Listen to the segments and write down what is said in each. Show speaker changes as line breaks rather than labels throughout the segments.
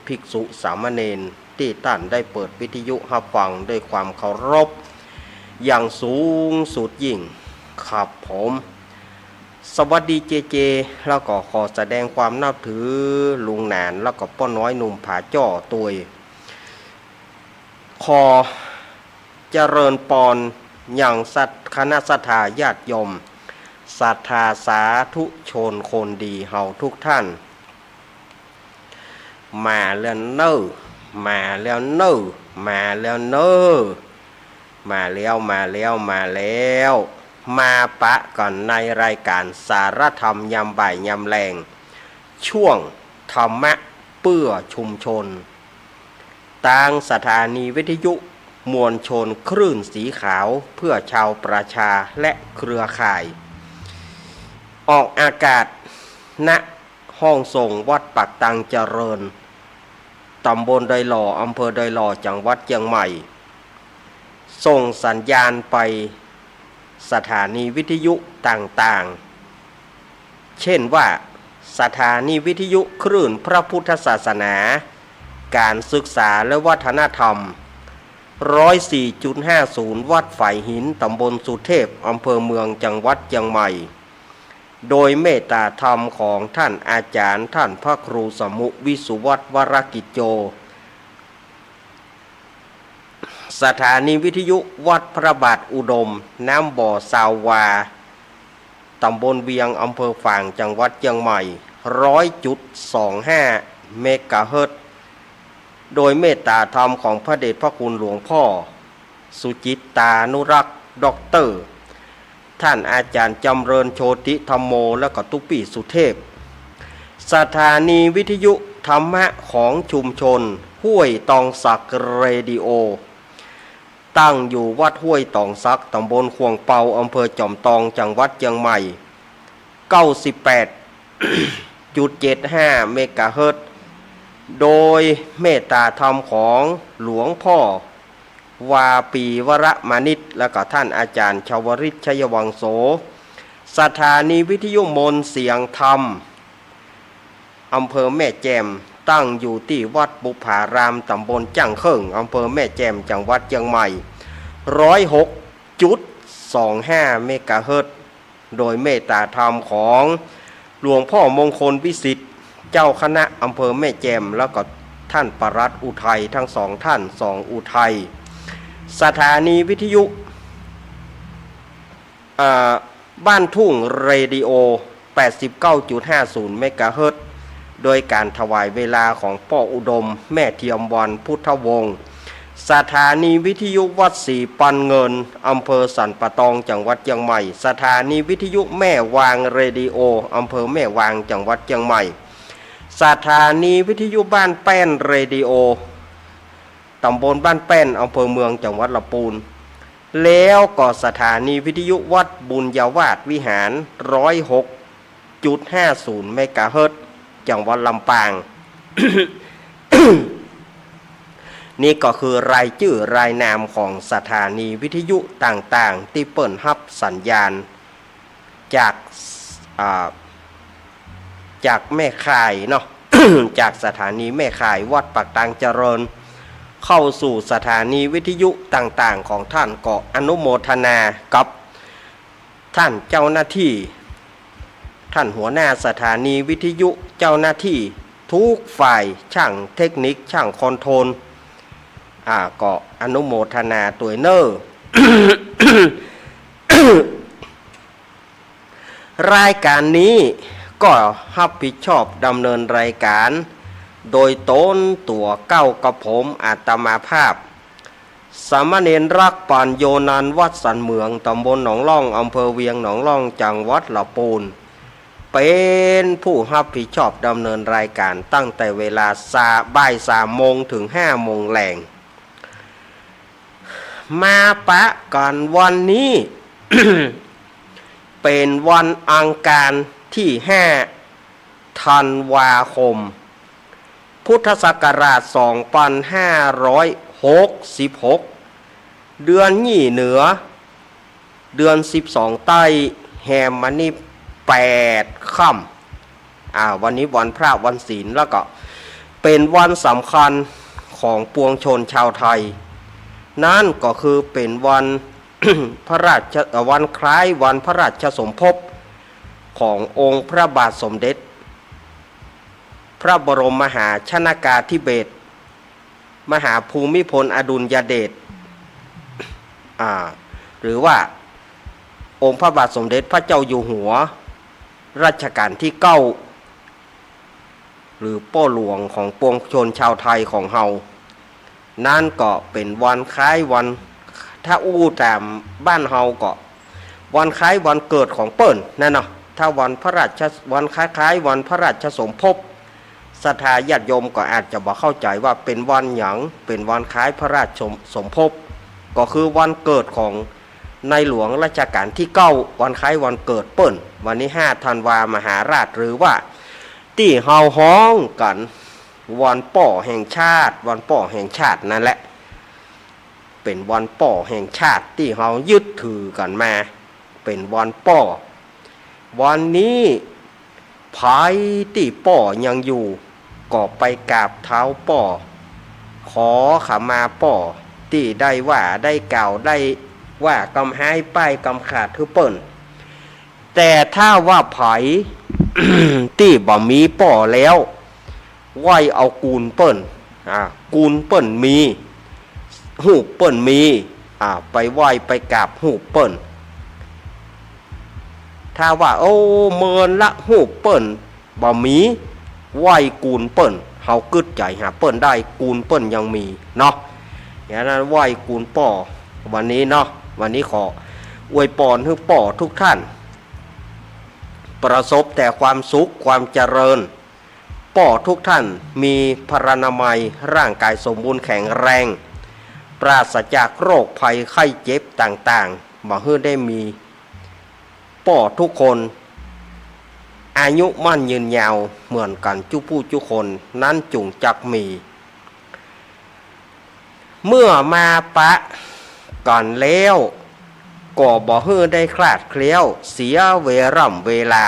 ภิกษุสามเณรที่ท่านได้เปิดวิทยุรับฟังด้วยความเคารพอย่างสูงสุดยิ่งครับผมสวัสดีเจแล้วก็ขอแสดงความนับถือลุงหนานแล้วก็ป้าน้อยหนุ่มผาจ้อตัวขอเจริญปอนอย่างคณะศรัทธาญาติโยมศรัทธาสาธุชนคนดีเฮาทุกท่านมาแล้วเนอมาแล้วเนอมาแล้วเนอมาแล้วมาปะก่อนในรายการสารธรรมยามบ่ายยามแรงช่วงธรรมะเพื่อชุมชนทางสถานีวิทยุมวลชนคลื่นสีขาวเพื่อชาวประชาและเครือข่ายออกอากาศณห้องส่งวัดปักตังเจริญตำบลดอยหล่ออำเภอดอยหล่อจังหวัดเชียงใหม่ส่งสัญญาณไปสถานีวิทยุต่างๆเช่นว่าสถานีวิทยุคลื่นพระพุทธศาสนาการศึกษาและวัฒนธรรม 104.50 วัดฝ่ายหินตำบลสุเทพอำเภอเมืองจังหวัดเชียงใหม่โดยเมตตาธรรมของท่านอาจารย์ท่านพระครูสมุวิสุวัตวรกิจโจสถานีวิทยุวัดพระบาทอุดมน้ำบ่อสาวาตำบลเวียงอำเภอฝางจังหวัดเชียงใหม่ 100.25 เมกะเฮิรตซ์โดยเมตตาธรรมของพระเดชพระคุณหลวงพ่อสุจิตตานุรักษ์ด็อกเตอร์ท่านอาจารย์จำเริญโชติธรรมโมและก็ตุปีสุเทพสถานีวิทยุธรรมะของชุมชนห้วยตองสักเรดิโอตั้งอยู่วัดห้วยตองสักตำบลขวงเปาอำเภอจอมทองจังหวัดเชียงใหม่ 98.75 เมกะเฮิรตซ์โดยเมตตาธรรมของหลวงพ่อวาปีวรมานิตและก็ท่านอาจารย์ชวริชชัยวังโสสถานีวิทยุมนเสียงธรรมอำเภอแม่แจ่มตั้งอยู่ที่วัดบุพารามตำบลจังเขิงอำเภอแม่แจ่มจังหวัดเชียงใหม่ 106.25 เมกะเฮิรตซ์โดยเมตตาธรรมของหลวงพ่อมงคลวิสิทธิ์เจ้าคณะอำเภอแม่แจ่มแล้วก็ท่านปรัตอุทัยทั้งสองท่านสองอุทัยสถานีวิทยุบ้านทุ่งเรดิโอ 89.50 เมกะเฮิรตซ์โดยการถวายเวลาของพ่ออุดมแม่เทียมวันพุทธวงศ์สถานีวิทยุวัดศรีปันเงินอำเภอสันปะตองจังหวัดเชียงใหม่สถานีวิทยุแม่วางเรดิโออำเภอแม่วางจังหวัดเชียงใหม่สถานีวิทยุบ้านแป้นเรดิโอตำบลบ้านแป้นอำเภอเมืองจังหวัดลำพูนแล้วก็สถานีวิทยุวัดบุญญาวาสวิหาร 106.50 เมกะเฮิรตซ์จังหวัดลำปาง นี่ก็คือรายชื่อรายนามของสถานีวิทยุต่างๆที่เปิดรับสัญญาณจากแม่ข่ายเนาะ จากสถานีแม่ข่ายวัดปักตังเจริญเข้าสู่สถานีวิทยุต่างๆของท่านก็อนุโมทนากับท่านเจ้าหน้าที่ท่านหัวหน้าสถานีวิทยุเจ้าหน้าที่ทุกฝ่ายช่างเทคนิคช่างคอนโทรลก็อนุโมทนาตัวเนอร์ รายการนี้ก็รับผิดชอบดำเนินรายการโดยต้นตัวเก้ากับผมอาตมาภาพสามเณรรักปัญโยนันท์วัดสันเมืองตำบลหนองล่องอำเภอเวียงหนองล่องจังหวัดลำพูนเป็นผู้รับผิดชอบดำเนินรายการตั้งแต่เวลาบ่าย 3 โมงถึง 5 โมงแลงมาปะกันวันนี้ เป็นวันอังคารที่ 5 ธันวาคมพุทธศักราช 2566 เดือนยี่เหนือเดือน 12 ใต้แฮมมันนี่8 ค่ำวันนี้วันพระวันศีลแล้วก็ เป็นวันสำคัญของปวงชนชาวไทยนั่นก็คือเป็นวัน พระราชวันคล้ายวันพระราชสมภพขององค์พระบาทสมเด็จพระบรมมหาชนกาธิเบศรมหาภูมิพลอดุลยเดชหรือว่าองค์พระบาทสมเด็จพระเจ้าอยู่หัวรัชกาลที่9หรือพ่อหลวงของปวงชนชาวไทยของเฮานั่นก็เป็นวันคล้ายวันถ้าอู้ตามบ้านเฮาก็วันคล้ายวันเกิดของเปิ้นนั่นเนาะถ้าวันคล้ายวันพระราชสมภพศรัทธาญาติโยมก็อาจจะบ่เข้าใจว่าเป็นวันหยังเป็นวันคล้ายพระราชสมภพก็คือวันเกิดของในหลวงรัชกาลที่9วันคล้ายวันเกิดเปิ้นวันนี้5ธันวามหาราชหรือว่าที่เฮาฮ้องกันวันป่อแห่งชาติวันป่อแห่งชาตินั่นแหละเป็นวันป่อแห่งชาติที่เฮายึดถือกันมาเป็นวันป่อวันนี้ภายที่ป่อยังอยู่ก็ไปกราบเท้าป่อขอขมาป่อที่ได้ว่าได้กล่าวได้ว่ากำหายป้ายกำขาดคือเปิ้นแต่ถ้าว่าไผ ที่บ่มีป่อแล้วไหวเอากูนเปิ้นกูนเปิ้นมีหูเปิ้นมีไปไหวไปกราบหูเปิ้นถ้าว่าโอ้เมินละหูเปิ้นบ่มีไหวกูนเปิ้นเฮากึดใจหาเปิ้นได้กูนเปิ้นยังมีเนาะอย่างนั้นไหวกูนป่อวันนี้เนาะวันนี้ขออวยพรให้ป่อทุกท่านประสบแต่ความสุขความเจริญป่อทุกท่านมีพรรณนามัยร่างกายสมบูรณ์แข็งแรงปราศจากโรคภัยไข้เจ็บต่างๆบ่ให้ได้มีป่อทุกคนอายุมั่นยืนยาวเหมือนกันจุผู้จุคนนั้นจุงจักมีเมื่อมาปะก่อนแล้วก็บ่ให้ได้คลาดเคลี้ยวเสียเวลา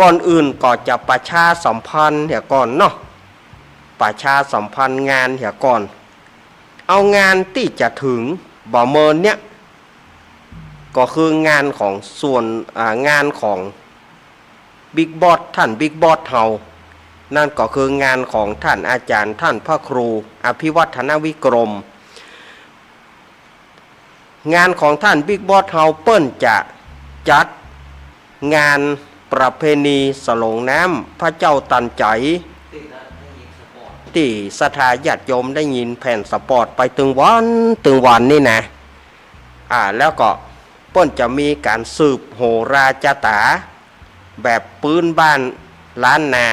ก่อนอื่นก็จะประชาสัมพันธ์เหี่ยก่อนเนาะประชาสัมพันธ์งานเหี่ยก่อนเอางานที่จะถึงบ่เมินเนี่ยก็คืองานของส่วนงานของบิ๊กบอสท่านบิ๊กบอสเฮานั่นก็คืองานของท่านอาจารย์ท่านพระครูอภิวัฒนวิกรมงานของท่านบิ๊กบอสเฮาเปิ้นจะจัดงานประเพณีสลงน้ำพระเจ้าตันใจที่ศรัทธาญาติโยมได้ยินแผ่นสปอร์ตไปตึงวันนี่นะแล้วก็เปิ้นจะมีการสืบโหราจตาแบบปืนบ้านล้านนา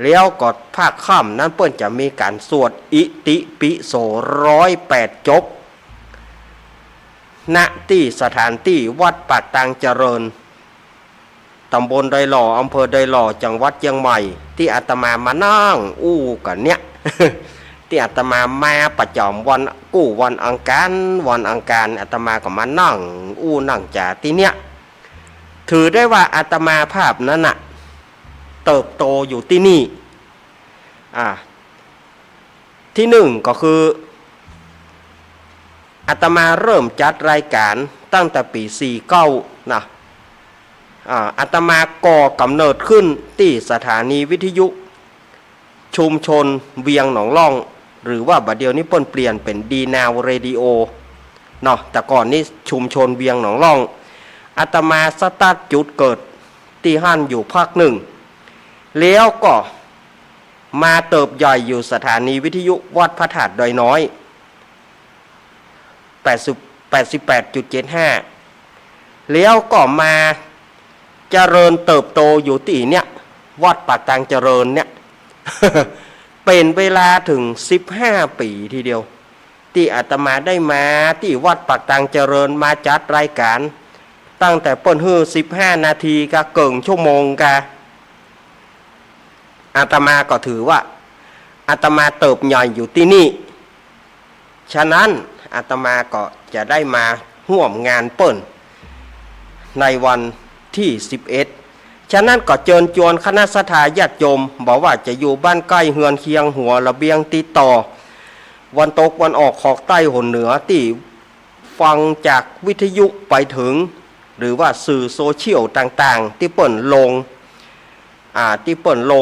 แล้วก็ภาคค่ำนั้นเปิ้นจะมีการสวดอิติปิโส108 จบณที่สถานที่วัดปากตังเจริญตำบลดอยหล่ออำเภอดอยหล่อจังหวัดเชียงใหม่ที่อาตมามานั่งกันเนี่ย ที่อาตมามาประจำวันวันอังคารอาตมาก็มานั่งนั่งจ่าที่เนี้ยถือได้ว่าอาตมาภาพนั้นน่ะเติบโตอยู่ที่นี่ที่หนึ่งก็คืออาตมาเริ่มจัดรายการตั้งแต่ปี49นะอาตมาก่อกำเนิดขึ้นที่สถานีวิทยุชุมชนเวียงหนองล่องหรือว่าบัดเดียวนี้เปิ้นเปลี่ยนเป็นดีนาวเรดิโอเนาะแต่ก่อนนี้ชุมชนเวียงหนองล่องอาตมาสตาร์ทจุดเกิดที่หั่นอยู่ภาคหนึ่งแล้วก็มาเติบใหญ่อยู่สถานีวิทยุวัดพระธาตุดอยน้อย88.75แล้วก็มาเจริญเติบโตอยู่ที่เนี่ยวัดปากตังเจริญเนี่ย เป็นเวลาถึง15 ปีทีเดียวที่อาตมาได้มาที่วัดปากตังเจริญมาจัดรายการตั้งแต่เปิ้นฮื้อ15 นาทีกะเกิงชั่วโมงกะอาตมาก็ถือว่าอาตมาเติบใหญ่อยู่ที่นี่ฉะนั้นอาตมาก็จะได้มาร่วมงานเปิ้นในวันที่11 ฉะนั้นก็เชิญชวนคณะสัตยาติโยมบอกว่าจะอยู่บ้านใกล้เฮือนเคียงหัวระเบียงติดต่อวันตกวันออกขอกใต้หนเหนือที่ฟังจากวิทยุไปถึงหรือว่าสื่อโซเชียลต่างๆที่เปิ่นล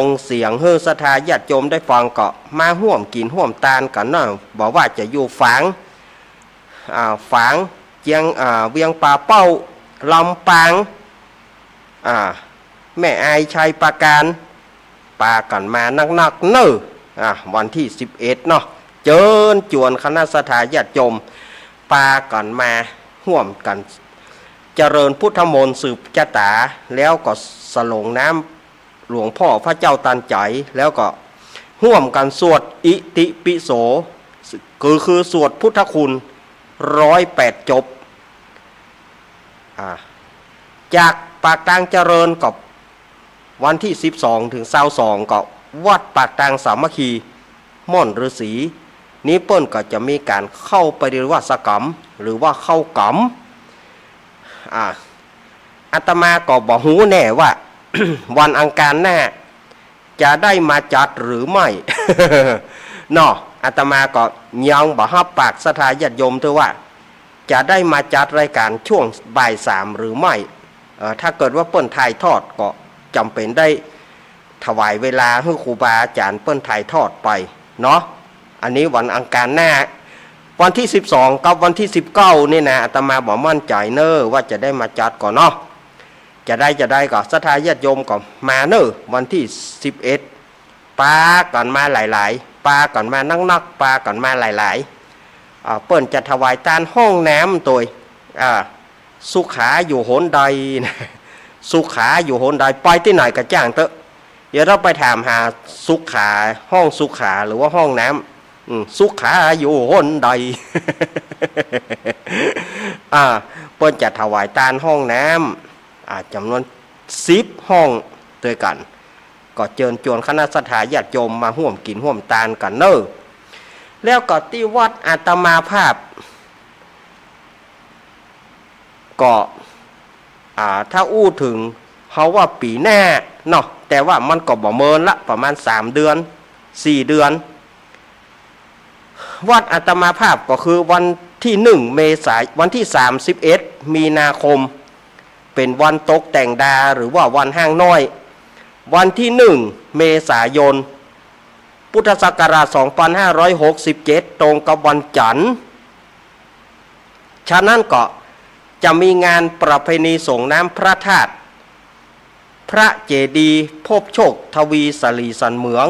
งเสียงเฮือสัทธาญาติโยมได้ฟังก็มาห่วมกินห่วมตานกันเนาะบอกว่าจะอยู่ฝางเจียงเวียงป่าเป้าลำปางแม่อายชัยปราการปากันมานักๆเนอะวันที่11เนาะเจิญจวนคณะสัทธาญาติโยมปากันมาห่วมกันเจริญพุทธมนต์สืบชะตาแล้วก็สลงน้ำหลวงพ่อพระเจ้าตันใจแล้วก็ห่วมกันสวดอิติปิโสคือสวดพุทธคุณ108 จบจากปากทางเจริญกับวันที่12ถึง22ก็วัดปากทางสามัคคีม่อนฤาษีนี้เปิ้นก็จะมีการเข้าไปเรียนว่าสกรรมหรือว่าเข้ากรรมอาตมาก็บอกหูแน่ว่า วันอังคารหน้าจะได้มาจัดหรือไม่ เนาะอาตมาก็ยังบอกฮับปากสัทธาญาติโยมเถอะว่าจะได้มาจัดรายการช่วงบ่าย3หรือไม่ถ้าเกิดว่าเปิ้นถ่ายทอดก็จำเป็นได้ถวายเวลาให้ครูบาอาจารย์เปิ้นถ่ายทอดไปเนาะอันนี้วันอังคารหน้าวันที่12กับวันที่19นี่นะอาตมาบอกมั่นใจเนอะว่าจะได้มาจัดก่อนเนาะจะได้ก็สัทธาญาติโยมก็มาเนอะวันที่11ปาก่อนมาหลายๆปาก่อนมานักปาก่อนมาหลายๆเปิ้นจะถวายทานห้องน้ำตัวสุขาอยู่หนใดนะสุขาอยู่หนใดไปที่ไหนก็จ้างเถอะเดี๋ยวเราไปถามหาสุขาห้องสุขาหรือว่าห้องน้ำสุขาอยู่หนใด เปิ้นจะถวายทานห้องน้ำจำนวน10 ห้องด้วยกันก็เชิญชวนคณะสัทธาญาติโยมมาร่วมกินร่วมทานกันเนอะแล้วก็ที่วัดอาตมาภาพก็ถ้าอู้ถึงเขาว่าปีหน้าเนาะแต่ว่ามันก็บ่เมินละประมาณ3 เดือน4 เดือนวัดอาตมาภาพก็คือวันที่1 เมษายนวันที่31 มีนาคมเป็นวันตกแต่งดาหรือว่าวันห้างน้อยวันที่1 เมษายนพุทธศักราช2567ตรงกับวันจันทร์ฉะนั้นก็จะมีงานประเพณีส่งน้ำพระธาตุพระเจดีย์พบโชคทวีสลีสันเหมือง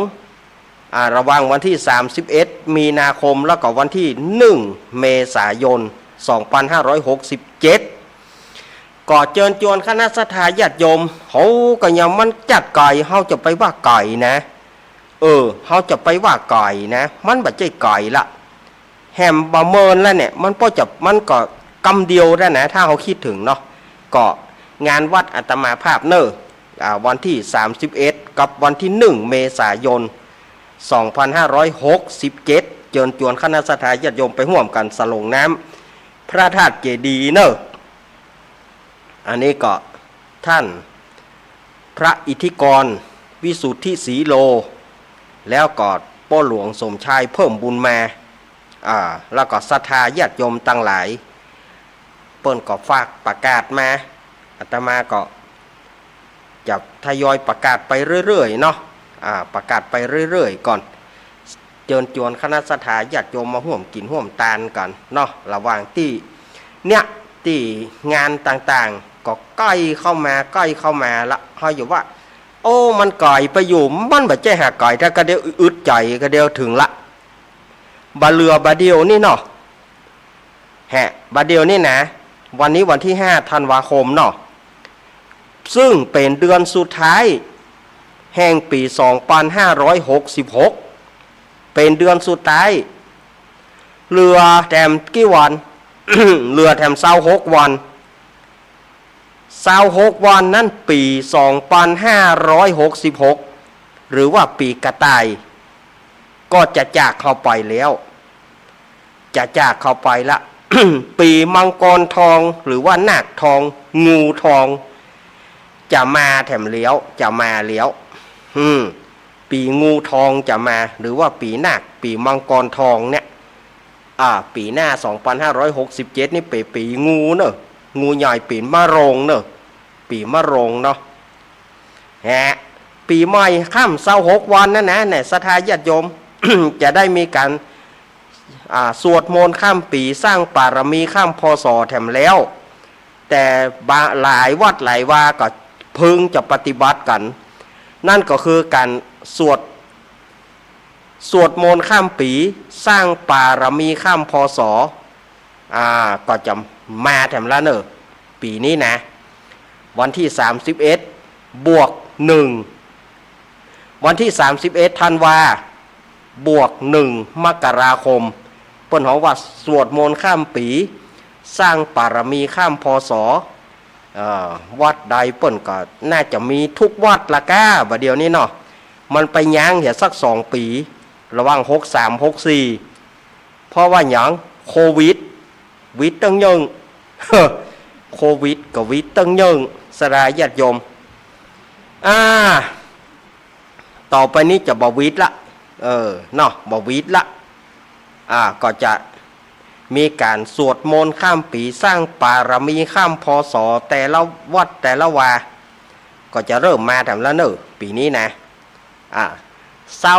ระหว่างวันที่31 มีนาคมแล้วก็วันที่1 เมษายน 2567ก็เชิญชวนคณะสัทธาญาติโยมเขาก็ยังมันจัดไก่เขาจะไปว่าไก่นะเขาจะไปว่าไก่นะมันบ่ใช่ไก่ละแฮมบะเมินแล้วเนี่ยมันก็กำเดียวได้นะถ้าเขาคิดถึงเนาะก็งานวัดอาตมาภาพเนอะวันที่31กับวันที่1 เมษายน 2567เชิญชวนคณะสัตยาญาติโยมไปร่วมกันสลงน้ำพระธาตุเจดีย์เนอะอันนี้ก็ท่านพระอิทธิกรวิสุทธิศรีโลแล้วก็พ่อหลวงสมชายเพิ่มบุญมาแล้วก็ศรัทธาญาติโยมตั้งหลายเปิ้นก็ฝากประกาศมาอาตมาก็จะทยอยประกาศไปเรื่อยๆเนาะประกาศไปเรื่อยๆก่อนเชิญชวนคณะสัตยาญาติโยมมาร่วมกินร่วมทานกันเนาะระหว่างที่งานต่างๆก็ใกล้เข้ามาละเขาอยู่ว่าโอ้มันไกลไปอยู่มันแบบใจหาไกลถ้าก็เดียวอึดใจก็เดียวถึงละบาเรือบาเดียวนี่เนาะบาเดียวนี่นะวันนี้วันที่5 ธันวาคมเนาะซึ่งเป็นเดือนสุดท้ายแห่งปี2566เป็นเดือนสุดท้ายเรือแถมกี่วัน เรือแถม26 วัน26 วันนั่นปี2566หรือว่าปีกระต่ายก็จะจากเข้าไปแล้วจะจากเข้าไปละ ปีมังกรทองหรือว่านาคทองงูทอง จะมาแถมเลี้ยวจะมาเลี้ยวปีงูทองจะมาหรือว่าปีนาคปีมังกรทองเนี่ยปีหน้า2567นี่เป็นปีงูเนอะงูใหญ่ปีมะโรงเนอะปีมะโรงเนาะปีใหม่ข้าม26วันนั่นนะเนี่ยศรัทธาญาติโยม จะได้มีการสวดมนต์ข้ามปีสร้างปารมีข้ามพศแถมแล้ว แต่หลายวัดหลายวาก็พึงจะปฏิบัติกันนั่นก็คือการสวดมนต์ข้ามปีสร้างปารมีข้ามพศก็จะมาแถมละเนอะปีนี้นะวันที่31บวก1วันที่31ธันวาบวก1มกราคมเปิ้นบอกว่าสวดมนต์ข้ามปีสร้างปารมีข้ามพศวัดใดเปิ้นก็น่าจะมีทุกวัดละก้าบัดเดียวนี้เนาะมันไปย้างเหี่ยสัก2ปีระหว่าง63 64เพราะว่าหยังโควิดวิดตั้งยังโควิดกับวิดตั้งยังสลายญาติโยมต่อไปนี้จะบ่วิดละเนาะบ่วิดละก็จะมีการสวดมนต์ข้ามปีสร้างปารมีข้ามพศแต่ละวัดแต่ละวาก็จะเริ่มมาแถมแล้วเนอะปีนี้นะ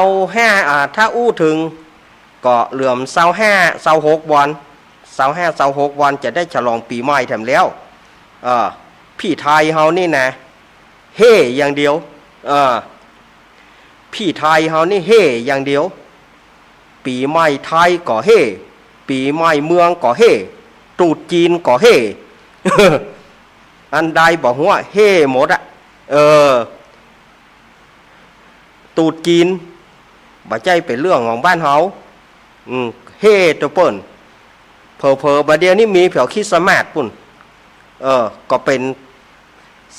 25ถ้าอู้ถึงก็เหลื่อม25 26วัน25 26วันจะได้ฉลองปีใหม่แถมแล้วพี่ไทยเฮานี่นะเฮ่อย่างเดียวพี่ไทยเฮานี่เฮ่อย่างเดียวปีใหม่ไทยก็เฮ่ปีใหม่เมืองก็เฮ่ตรุษจีนก็เฮ่ อันใดบอกว่าเฮ่หมดตรุษจีนบ่ใจเป็นเรื่องของบ้านเฮาเฮ่ตัวเปิ้นเผลอๆบัดเดี๋ยวนี้มีเผียวคริสต์มาสปุ่นก็เป็น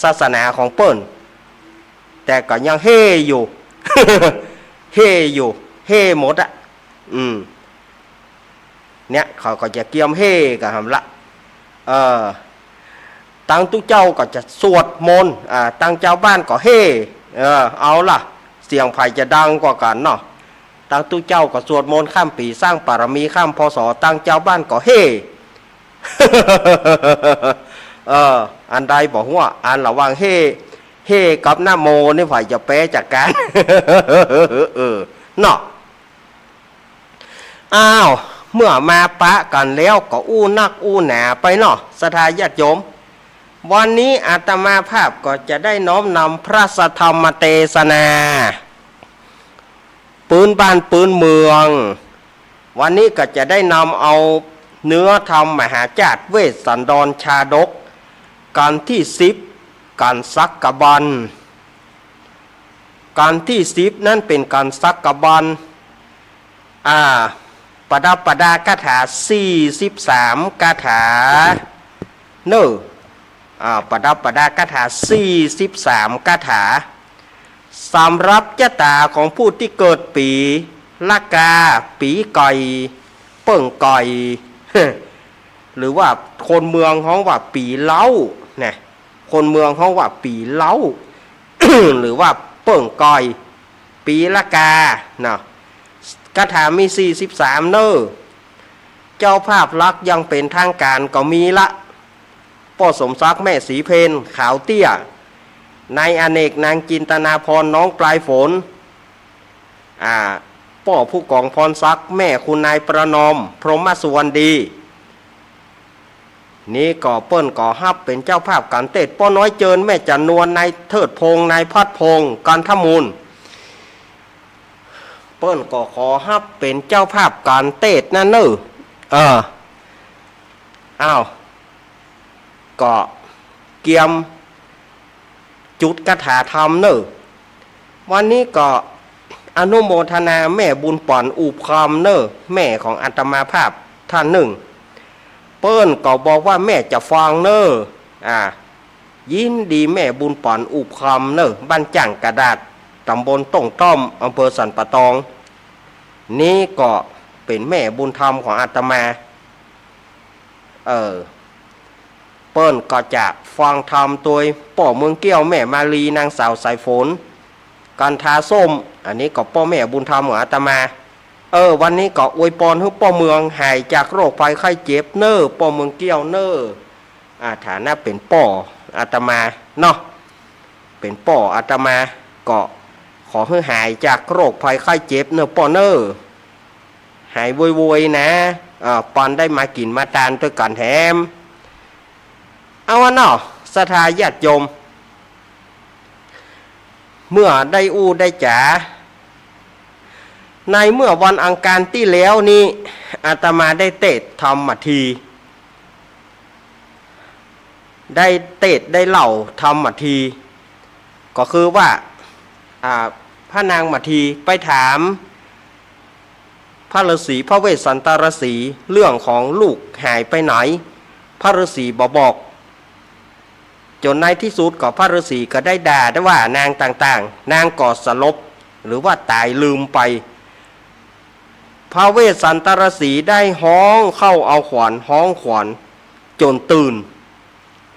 ศาสนาของเปิ้นแต่ก็ยังเฮ่อยู่ เฮ่อยู่เฮ่หมดเนี่ยเขาก็จะเกี่ยมเฮ่กับหำละตั้งตู้เจ้าก็จะสวดมนต์ตั้งเจ้าบ้านก็เฮ่เอาล่ะเสียงไผ่จะดังกว่ากันเนาะตั้งตู้เจ้าก็สวดมนต์ข้ามปีสร้างปารมีข้ามพศตั้งเจ้าบ้านก็เฮ่ อันใดบอกว่าอันระวังเฮ่กับหน้าโมนี่ไผ่จะแปรจากกัน เนาะเมื่อมาปะกันแล้วก็อู้นักอู้หนาไปเนาะศรัทธาญาติโยมวันนี้อาตมาภาพก็จะได้น้อมนำพระสัทธรรมเทศนาปืนบ้านปืนเมืองวันนี้ก็จะได้นำเอาเนื้อธรรมมหาจาตุเวสสันดรชาดกการที่10การซักกะบันการที่10นั้นเป็นการซักกะบันปดับปดากถา43กถาเนอปดับปดากถา43กถาสำรับชะตาของผู้ที่เกิดปีละกาปีก่อยเปิ่งก่อย หรือว่าคนเมืองเขาว่าปีเล้าเนี่ยคนเมืองเขาว่าปีเล้า หรือว่าเปิ่งก่อยปีละกาเนาะคาถามี43เนอเจ้าภาพลักษ์ยังเป็นทางการก็มีละพ่อสมศักดิ์แม่สีเพนขาวเตี้ยนายอเนกนางจินตนาพรน้องปลายฝนพ่อผู้กองพรศักดิ์แม่คุณนายประนอมพรหมสุวรรณดีนี่ก่อเปิ้นก่อฮับเป็นเจ้าภาพการเทศน์พ่อน้อยเจินแม่จันนวลนายเทิดพงษ์นายพัดพงษ์กันทมูลเปิ้นก็ขอฮับเป็นเจ้าภาพการเทศน์นั่นเนอะก็เกียมจุดคาถาธรรมเนอะวันนี้ก็อนุโมทนาแม่บุญป่อนอุบคำเนอะแม่ของอาตมาภาพท่านหนึ่งเปิ้นก็บอกว่าแม่จะฟังเนอะยินดีแม่บุญป่อนอุบคำเนอะบ้านจังกระดาษตำบลต้งต้อมอำเภอสันปะตองนี่ก็เป็นแม่บุญธรรมของอาตมาเปิ้ ปิ้นก็จะฟังธรรมโดยป่อเมืองเกี้ยวแม่มาลีนางสาวสายฝนกันทาส้มอันนี้ก็ป่อแม่บุญธรรมของอาตมาวันนี้ก็อวยพรให้ป่อเมืองหายจากโรคภัยไข้เจ็บเน้อป่อเมืองเกี้ยวเน้อฐานะเป็นป่ออาตมาเนาะเป็นป่ออาตมาก็ขอให้หายจากโรคภัยไข้เจ็บเน้อป่อเน้อหายโวยๆนะปอนได้มากินมาทานด้วยกันแถมเอาวะเนาะศรัทธาญาติโยมเมื่อได้อู้ได้จ๋าในเมื่อวันอังคารที่แล้วนี้อาตมาได้เทศธรรมทีได้เทศได้เล่าธรรมทีก็คือว่าพระนางมัทีไปถามพระฤาษีพระเวสสันตรสีเรื่องของลูกหายไปไหนพระฤาษีบอกจนในที่สุดก็พระฤาษีก็ได้ด่าได้ว่านางต่างๆนางก็สลบหรือว่าตายลืมไปพระเวสสันตรสีได้ห้องเข้าเอาขวานห้องขวานจนตื่น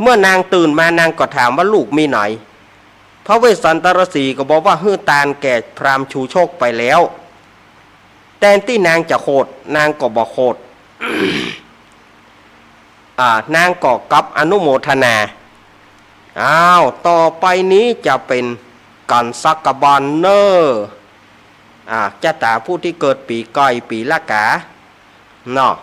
เมื่อนางตื่นมานางก็ถามว่าลูกมีไหนพระเวสสันตรสีก็บอกว่าฮื้อตาลแก่พราหมณ์ชูโชคไปแล้วแต่ที่นางจะโคดนางก็บอกโคด นางก็กลับอนุโมทนาต่อไปนี้จะเป็นกันสักกบาลเนอจะตาผู้ที่เกิดปีก้อยปีละกาเนาะ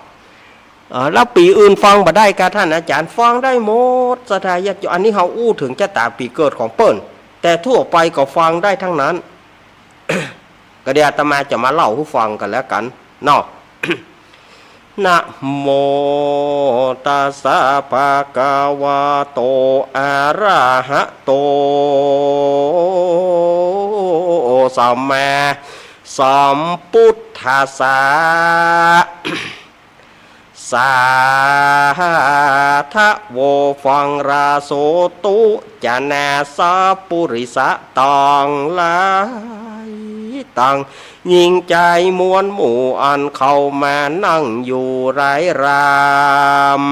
แล้วปีอื่นฟังบ่ได้กะท่านอาจารย์ฟังได้หมดสถายะอันนี้เขาอู้ถึงจะตาปีเกิดของเปิ้นแต่ทั่วไปก็ฟังได้ทั้งนั้น ก็เดี๋ยวอาตมาจะมาเล่าให้ฟังกันแล้วกันเนาะ นะโมตัสสะภะคะวะโตอะระหะโตสัมมาสัมพุทธัสสะสาธะโวฟังราโสตุจนาสาปุริสะตังหลายตังยิงใจมวลหมู่อันเข้ามานั่งอยู่ไรราม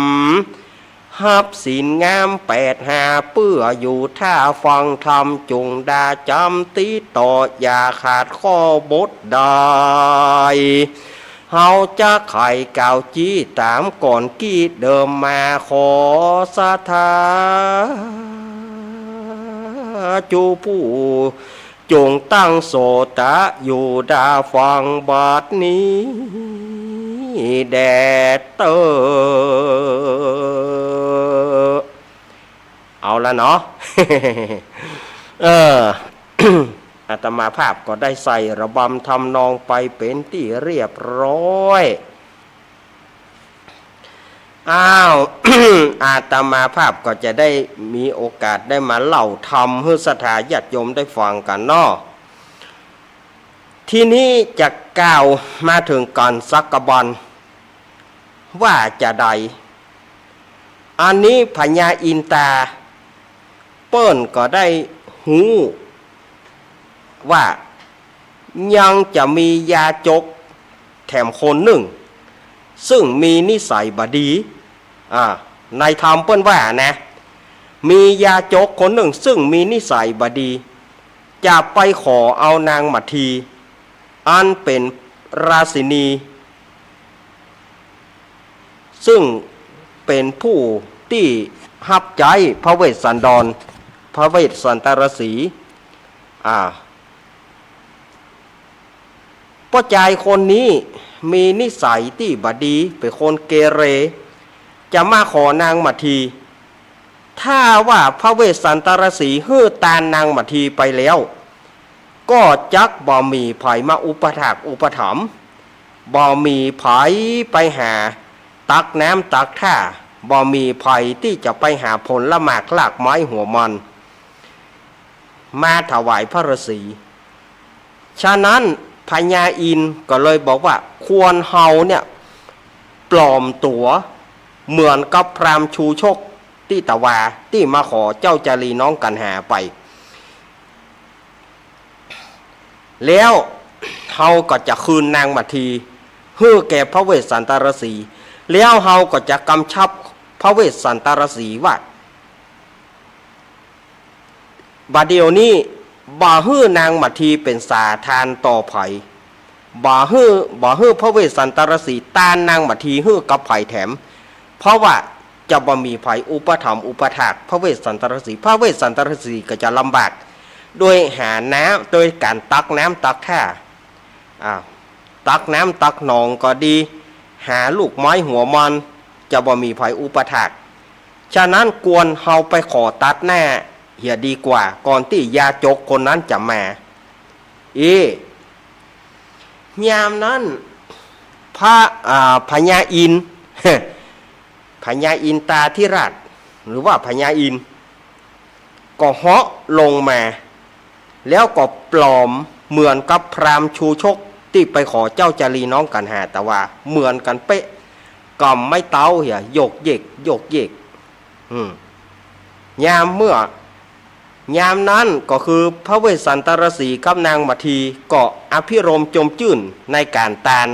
หับศีลงาม8 5เปื้ออยู่ท่าฟังธรรมจงดาจำติต่ออย่าขาดข้อบทได้เฮาจะไข่เก่าจี้ตามก่อนกี้เดิมมาขอศรัทธาจูผู้จงตั้งโสตะอยู่ดาฟังบาดนี้แดดเตอเอาละเนาะ อาตมาภาพก็ได้ใส่ระบำทำนองไปเป็นที่เรียบร้อยอาตมาภาพก็จะได้มีโอกาสได้มาเล่าธรรมให้ศรัทธาญาติโยมได้ฟังกันเนาะที่นี้จะกล่าวมาถึงก่อนสักกบันว่าจะใดอันนี้พญาอินตาเปิ้นก็ได้หูว่ายังจะมียาจกแถมคนหนึ่งซึ่งมีนิสัยบดีในธรรมเปิ้นว่านะมียาจกคนหนึ่งซึ่งมีนิสัยบดีจะไปขอเอานางมัททีอันเป็นราชินีซึ่งเป็นผู้ที่หับใจพระเวสสันดรพระเวสสันตรสีพ่อชายคนนี้มีนิสัยที่บดีเป็นคนเกเรจะมาขอนางมัททีถ้าว่าพระเวสสันตรสีฮื้อตานนางมัททีไปแล้วก็จักบ่มีไผมาอุปถักอุปถัมภ์บ่มีไผไปหาตักน้ำตักท่าบ่มีไผที่จะไปหาผลละหมากลากไม้หัวมันมาถวายพระฤาษีฉะนั้นพญาอินก็เลยบอกว่าควรเฮาเนี่ยปลอมตัวเหมือนกับพราหมณ์ชูโชคที่ตะวาที่มาขอเจ้าจารีน้องกันหาไปแล้วเฮาก็จะคืนนางมัททีฮื้อแก่พระเวสสันตรสีแล้วเฮาก็จะกำชับ พระเวสสันตรสีว่าบาเดียวนี้บ่ฮื้อนางมัททีเป็นสาทานต่อไผ่บ่ฮื้อพระเวสสันตรสีตานนางมัททีฮื้อกับไผ่แถมเพราะว่าจะบ่มีไผ่อุปถัมภ์อุปถากพระเวสสันตรสีพระเวสสันตรสีก็จะลำบากโดยหาน้ำโดยการตักน้ำตักท่าตักน้ำตักหนองก็ดีหาลูกไม้หัวมันจะบ่มีไผ่อุปถากฉะนั้นกวนเฮาไปขอตัดหน้าเหียดีกว่าก่อนที่ยาจกคนนั้นจะมายามนั้นพระพญาอิน พญาอินตาธิราชหรือว่าพญาอินก็เหาะลงมาแล้วก็ปลอมเหมือนกับพราหมณ์ชูชกที่ไปขอเจ้าจารีน้องกันหาแต่ว่าเหมือนกันเป๊ะก็ไม่เต้าเหียโยกเยกโยกเยกยามนั้นก็คือพระเวสสันตรสีกับนางมัททีก็อภิรมย์จมจื่นในการตาน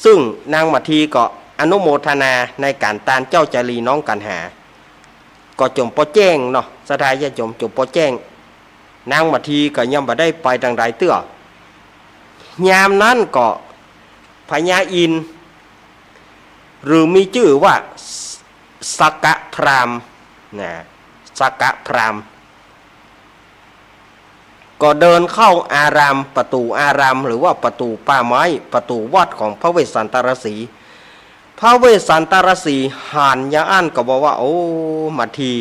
ซึ่งนางมัททีก็อนุโมทนาในการตานเจ้าจารีน้องกันหาก็จมปอแจ้งเนาะสถายะจมปอแจ้งนางมัททีก็ยังบ่ได้ไปดังใดเตื้อยามนั้นก็พญาอินหรือมีชื่อว่าสักกะพราหมณ์สักกะพราหมณ์ก็เดินเข้าอารามประตูอารามหรือว่าประตูป่าไม้ประตูวัดของพระเวสสันตรสีพระเวสสันตรสีหันยาอั้นก็บอกว่าโอ้มัทที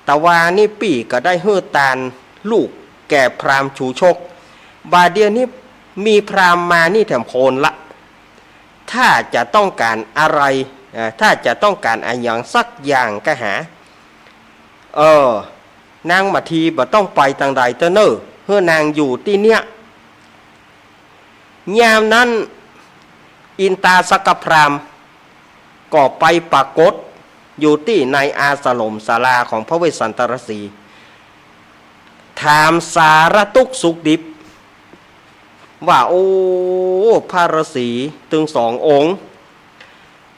ตะวานี่ปีก็ได้เฮือตานลูกแก่พราหมณ์ชูชกบาเดียวนี้มีพราหมณ์มานี่แถมโคนละถ้าจะต้องการอะไรถ้าจะต้องการอะไรอย่างสักอย่างก็หานางมัททีบ่ต้องไปทางใดเตอเนอเฮือนางอยู่ที่เนี้ยยามนั้นอินตาสักกพราหมณ์ก็ไปปรากฏอยู่ที่ในอาสลมศาลาของพระเวสสันตรสีถามสารทุกข์สุขดิบว่าโอ้พระฤาษีถึง2 องค์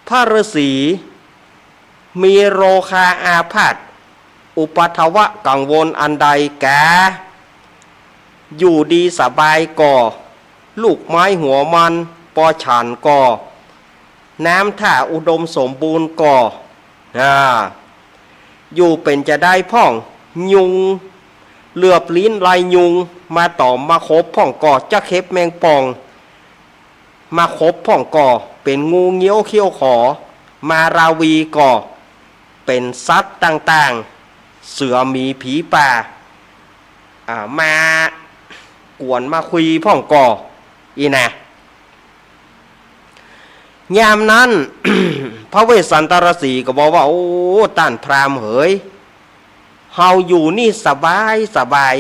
พระฤาษีมีโรคาอาพาธอุปทวะกังวลอันใดแกอยู่ดีสบายก่อลูกไม้หัวมันปอฉันก่อน้ำท่าอุดมสมบูรณ์ก่ออยู่เป็นจะได้พ่องยุงเหลือบลิ้นลายยุงมาต่อมาคบพ่องก่อจะเข็บแมงป่องมาคบพ่องก่อเป็นงูเงี้ยวเขี้ยวขอมาราวีก่อเป็นสัตว์ต่างๆเสือมีผีป่ามากวนมาคุยพ่องก่ออีนะยามนั้น พระเวสสันตรสีก็บอกว่าโอ้ต้านพราหมณ์เหยเฮาอยู่นี่สบาย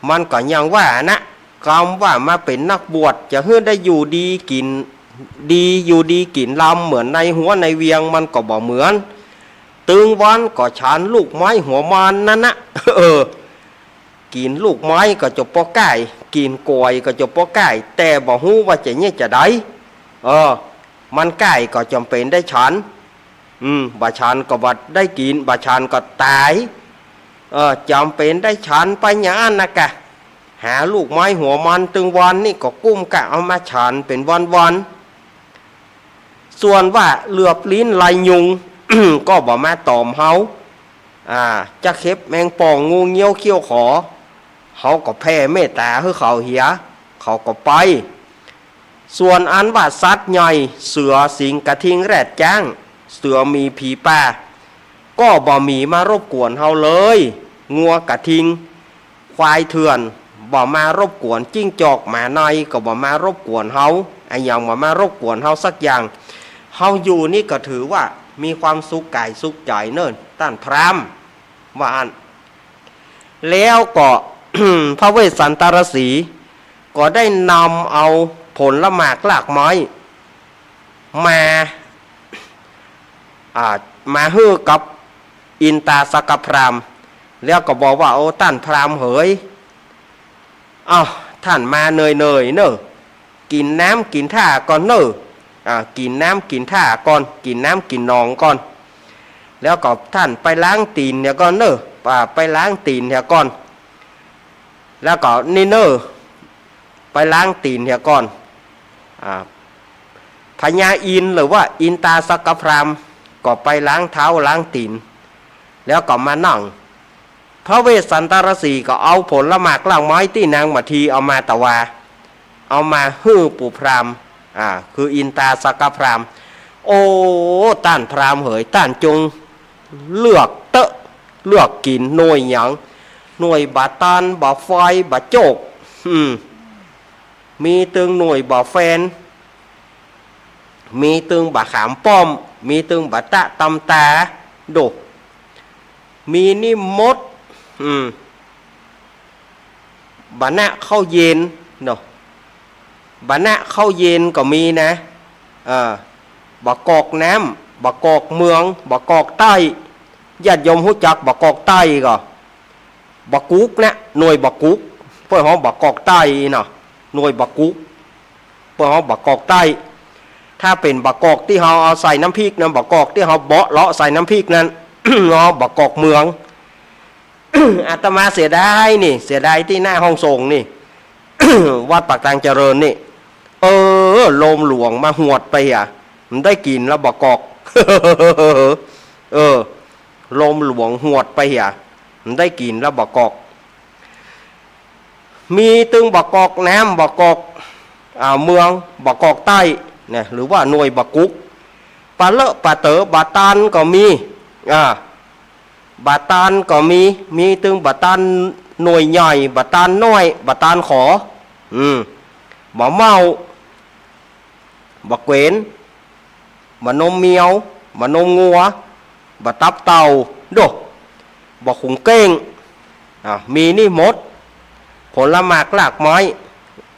มันก็ยังว่านะคำว่ามาเป็นนักบวชจะเพื่อได้อยู่ดีกินดีอยู่ดีกินลำเหมือนในหัวในเวียงมันก็บ่เหมือนตึงวันก็ฉันลูกไม้หัวมันนั่นนะกินลูกไม้ก็จะปอไก่กินกล้วยก็จะปอไก่แต่บ่ฮู้ว่าจะเนี่ยจะได้มันไก่ก็จำเป็นได้ฉันบาชันก็บัดได้กินบาชันก็ตายจำเป็นได้ฉันไปอย่างนั้นนะกะหาลูกไม้หัวมันตึงวันนี่ก็กุ้มกะเอามาฉันเป็นวันส่วนว่าเหลือบลิ้นลายยุง ก็บอกมาตอมเฮาจะเข็บแมงป่องงูเงี้ยวเขี้ยวขอเขาก็แผ่เมตตาให้เขาเหียเขาก็ไปส่วนอันว่าสัตว์ใหญ่เสือสิงกระทิงแรดจ้างเสือมีผีป่าก็บ่มีมารบกวนเฮาเลยงัวกระทิงควายเถื่อนบ่มารบกวนจิ้งจอกหมาในก็บ่มารบกวนเฮาไอ้อย่างบ่มารบกวนเฮาสักอย่างเฮาอยู่นี่ก็ถือว่ามีความสุขกายสุขใจเนิ่นต้านพราหมณ์ว่าอันแล้วก็ พระเวสสันตรสีก็ได้นำเอาผลละหมากหลากไม้มาฮื้อกับอินตาสักกพราหมณ์แล้วก็บอกว่าโอ้ท่านพราหมณ์เหยท่านมาเนยเนอะกินน้ำกินท่าก่อนเนอะ กินน้ำกินท่าก่อนกินน้ำกินนองก่อนแล้วก็ท่านไปล้างตีนเนี่ยก่อนเนอะไปล้างตีนเนี่ยก่อนแล้วก็นี่เนอะไปล้างตีนเนี่ยก่อนพญาอินหรือว่าอินตาสักกพรามก็ไปล้างเท้าล้างตีนแล้วก็มานั่งพระเวสสันตรสีก็เอาผลละหมากล่างไม้ที่นางมาทีเอามาตะวาเอามาฮื้อปู่พรามคืออินตาสักกพรามโอ้ต้านพรามเหยต้านจงเลือกเลือกกินหน่วยหยังหน่วยบาตานบาไฟบาโจกมีตึงหน่วยบาแฟนมีตึงบาขามป้อมมีตึงบาตะตำตาโดมีนิมดบานะเข้าเย็นเนาะบานะเข้าเย็นก็มีนะบากอกน้ำบากอกเมืองบากอกใต้ญาติโยมรู้จักบากอกใต้ก็บากุกนะหน่วยบากุกเพื่อเขาบากอกใต้เนาะหน่วยบากุกเพื่อเขาบากอกใต้ถ้าเป็นบากอกที่เขาเอาใส่น้ำพริกนะบากอกที่เขาเบาะเลาะใส่น้ำพริกนั้น เนาะบากอกเมือง อาตมาเสียดายนี่เสียดายที่หน้าห้องส่งนี่ วัดปากทางเจริญนี่โลมหลวงมาหวดไปมันได้กินแล้วบากอก โลมหลวงหวดไปมันได้กินแล้วบากอกมีตึงบากอกน้ำบากอกเมืองบากอกใต้เนี่ยหรือว่าหน่วยบากุกปลาเลอะปลาเต๋อบาตานก็มีบาตานก็มีตึงบาตานหน่วยใหญ่บาตานน้อยบาตานขอบาเมาบาเกวนบานมเมียวบานมงัวบาตับเต่าโดบาขุงเก้งมีนี่มดผลหมากหลากไม้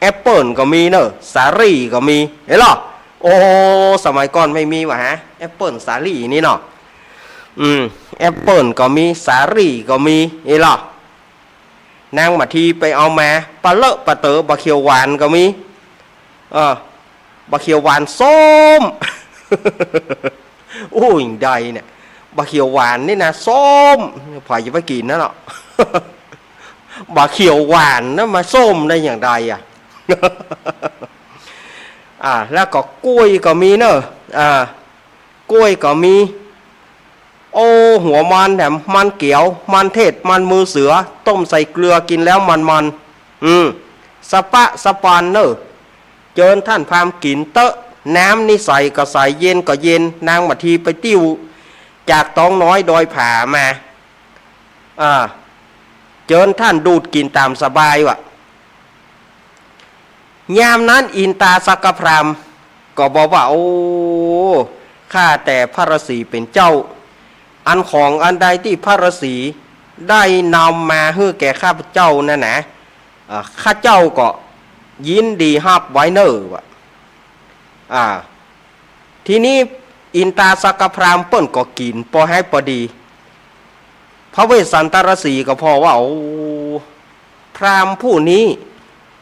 แอปเปิลก็มีเนอะสาลี่ก็มีเห็นหรอโอ้สมัยก่อนไม่มีวะฮะแอปเปิลสาลี่นี่เนาะแอปเปิลก็มีสาลี่ก็มีเห็นหรอนางมาทีไปเอามาปลาเลอะปลาเต๋อบะเขียวหวานก็มีบะเขียวหวานส้ม โอ้ยใดเนี่ยบะเขียวหวานนี่นะส้มพอจะไปกินนะเนาะ บะเขียวหวานนะมาส้มได้อย่างใดแล้วก็กล้วยก็มีเนอะกล้วยก็มีโอ้หัวมันแถมมันเกียวมันเทศมันมือเสือต้มใส่เกลือกินแล้วมันสปะสปานเนอะเจิญท่านพามกินเตอะน้ำนี่ใส่ก็ใส่เย็นก็เย็นนางมาทีไปติ้วจากตองน้อยดอยผามาเจิญท่านดูดกินตามสบายวะยามนั้นอินตาสักกพรามก็บอกว่าโอ้ข้าแต่พระฤาษีเป็นเจ้าอันของอันใดที่พระฤาษีได้นำมาให้แก่ข้าพเจ้านั่นนะข้าเจ้าก็ยินดีฮับไว้เนอวะทีนี้อินตาสักกพรามเปิ้นก็กินพอให้พอดีพระเวสสันตรสีก็พอว่าโอ้พรามผู้นี้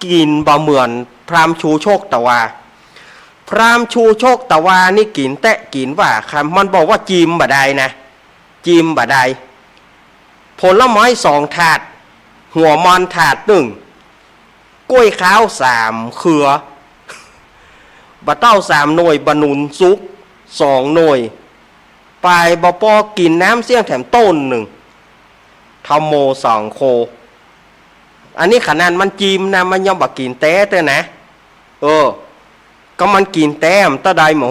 กินบ่เหมือนพรามชูโชคตะวาพรามชูโชคตะวานี่กินแตะกินว่าคำมันบอกว่าจิมบ่ได้นะจิมบ่ได้ผลไม้2 ถาดหัวมันถาด1กล้วยขาว3 เครือบะเต้า3 หน่วยบะหนุนซุก2 หน่วยปลายบะปอกินน้ำเสี่ยงแถมต้น1ทำโม2 โคอันนี้ขนาดมันจิมนะมันยังบักกินแต้เต้นะก็มันกินแต้มตะไดหมู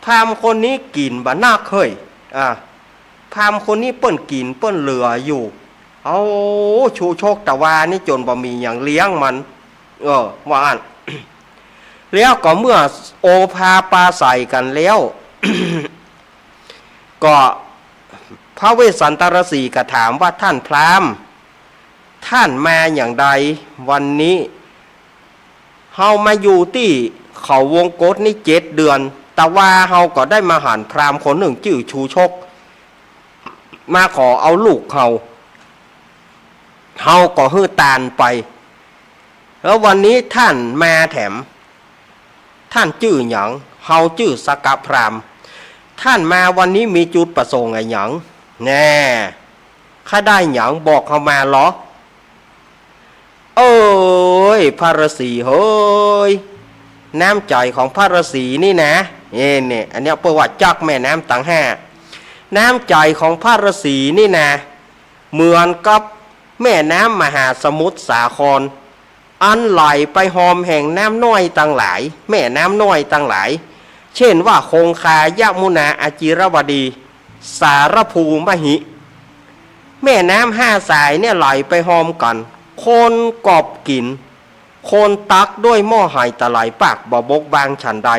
พามคนนี้กินบะนาเคยพามคนนี้เปิ้นกินเปิ้นเหลืออยู่เอาชูโชคตะวานี่จนบ่มีอย่างเลี้ยงมันว่าอัน แล้วก็เมื่อโอภาปาใส่กันแล้ว ก็พระเวสสันตรสีก็ถามว่าท่านพราหมณ์ท่านมาอย่างใดวันนี้เฮามาอยู่ที่เขาวงกฏนี่7 เดือนแต่ว่าเฮาก็ได้มาหันพราหมณ์คนหนึ่งชื่อชูโชคมาขอเอาลูกเฮาก็ฮื้อตานไป แล้ววันนี้ท่านมาแถมท่านชื่อหยังเฮาชื่อสกพรามท่านมาวันนี้มีจุดประสงค์อะไรหยังแน่ข้าได้หยังบอกเขามาเหรอเอ้ยพระฤาษีเฮ้ยน้ำใจของพระฤาษีนี่นะเนี่ยอันนี้ประวัติจักแม่น้ำต่างห้าน้ำใจของพระฤาษีนี่นะเหมือนกับแม่น้ำมหาสมุทรสาครอันไหลไปหอมแห่งน้ำน้อยต่างหลายแม่น้ำน้อยต่างหลายเช่นว่าคงคายมุนาอาจิรวดีสารภูมหิแม่น้ำห้าสายเนี่ยไหลไปหอมกันคนกอบกินคนตักด้วยหม้อไหตะไหลปากบ่บกบางฉันใด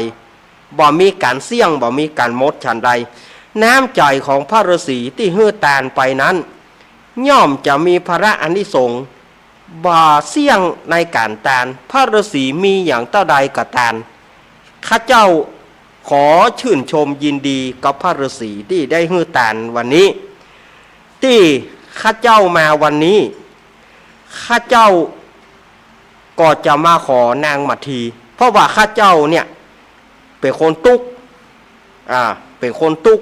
บ่มีการเสี่ยงบ่มีการมดฉันใดน้ำใจของพระฤาษีที่ฮื้อตานไปนั้นย่อมจะมีพระอานิสงส์บ่เสี่ยงในการตานพระฤาษีมีอย่างเต้าใดก็ตานข้าเจ้าขอชื่นชมยินดีกับพระฤาษีที่ได้ฮื้อตานวันนี้ที่ข้าเจ้ามาวันนี้ข้าเจ้าก็จะมาขอนางมัททีเพราะว่าข้าเจ้าเนี่ยเป็นคนตุกเป็นคนตุก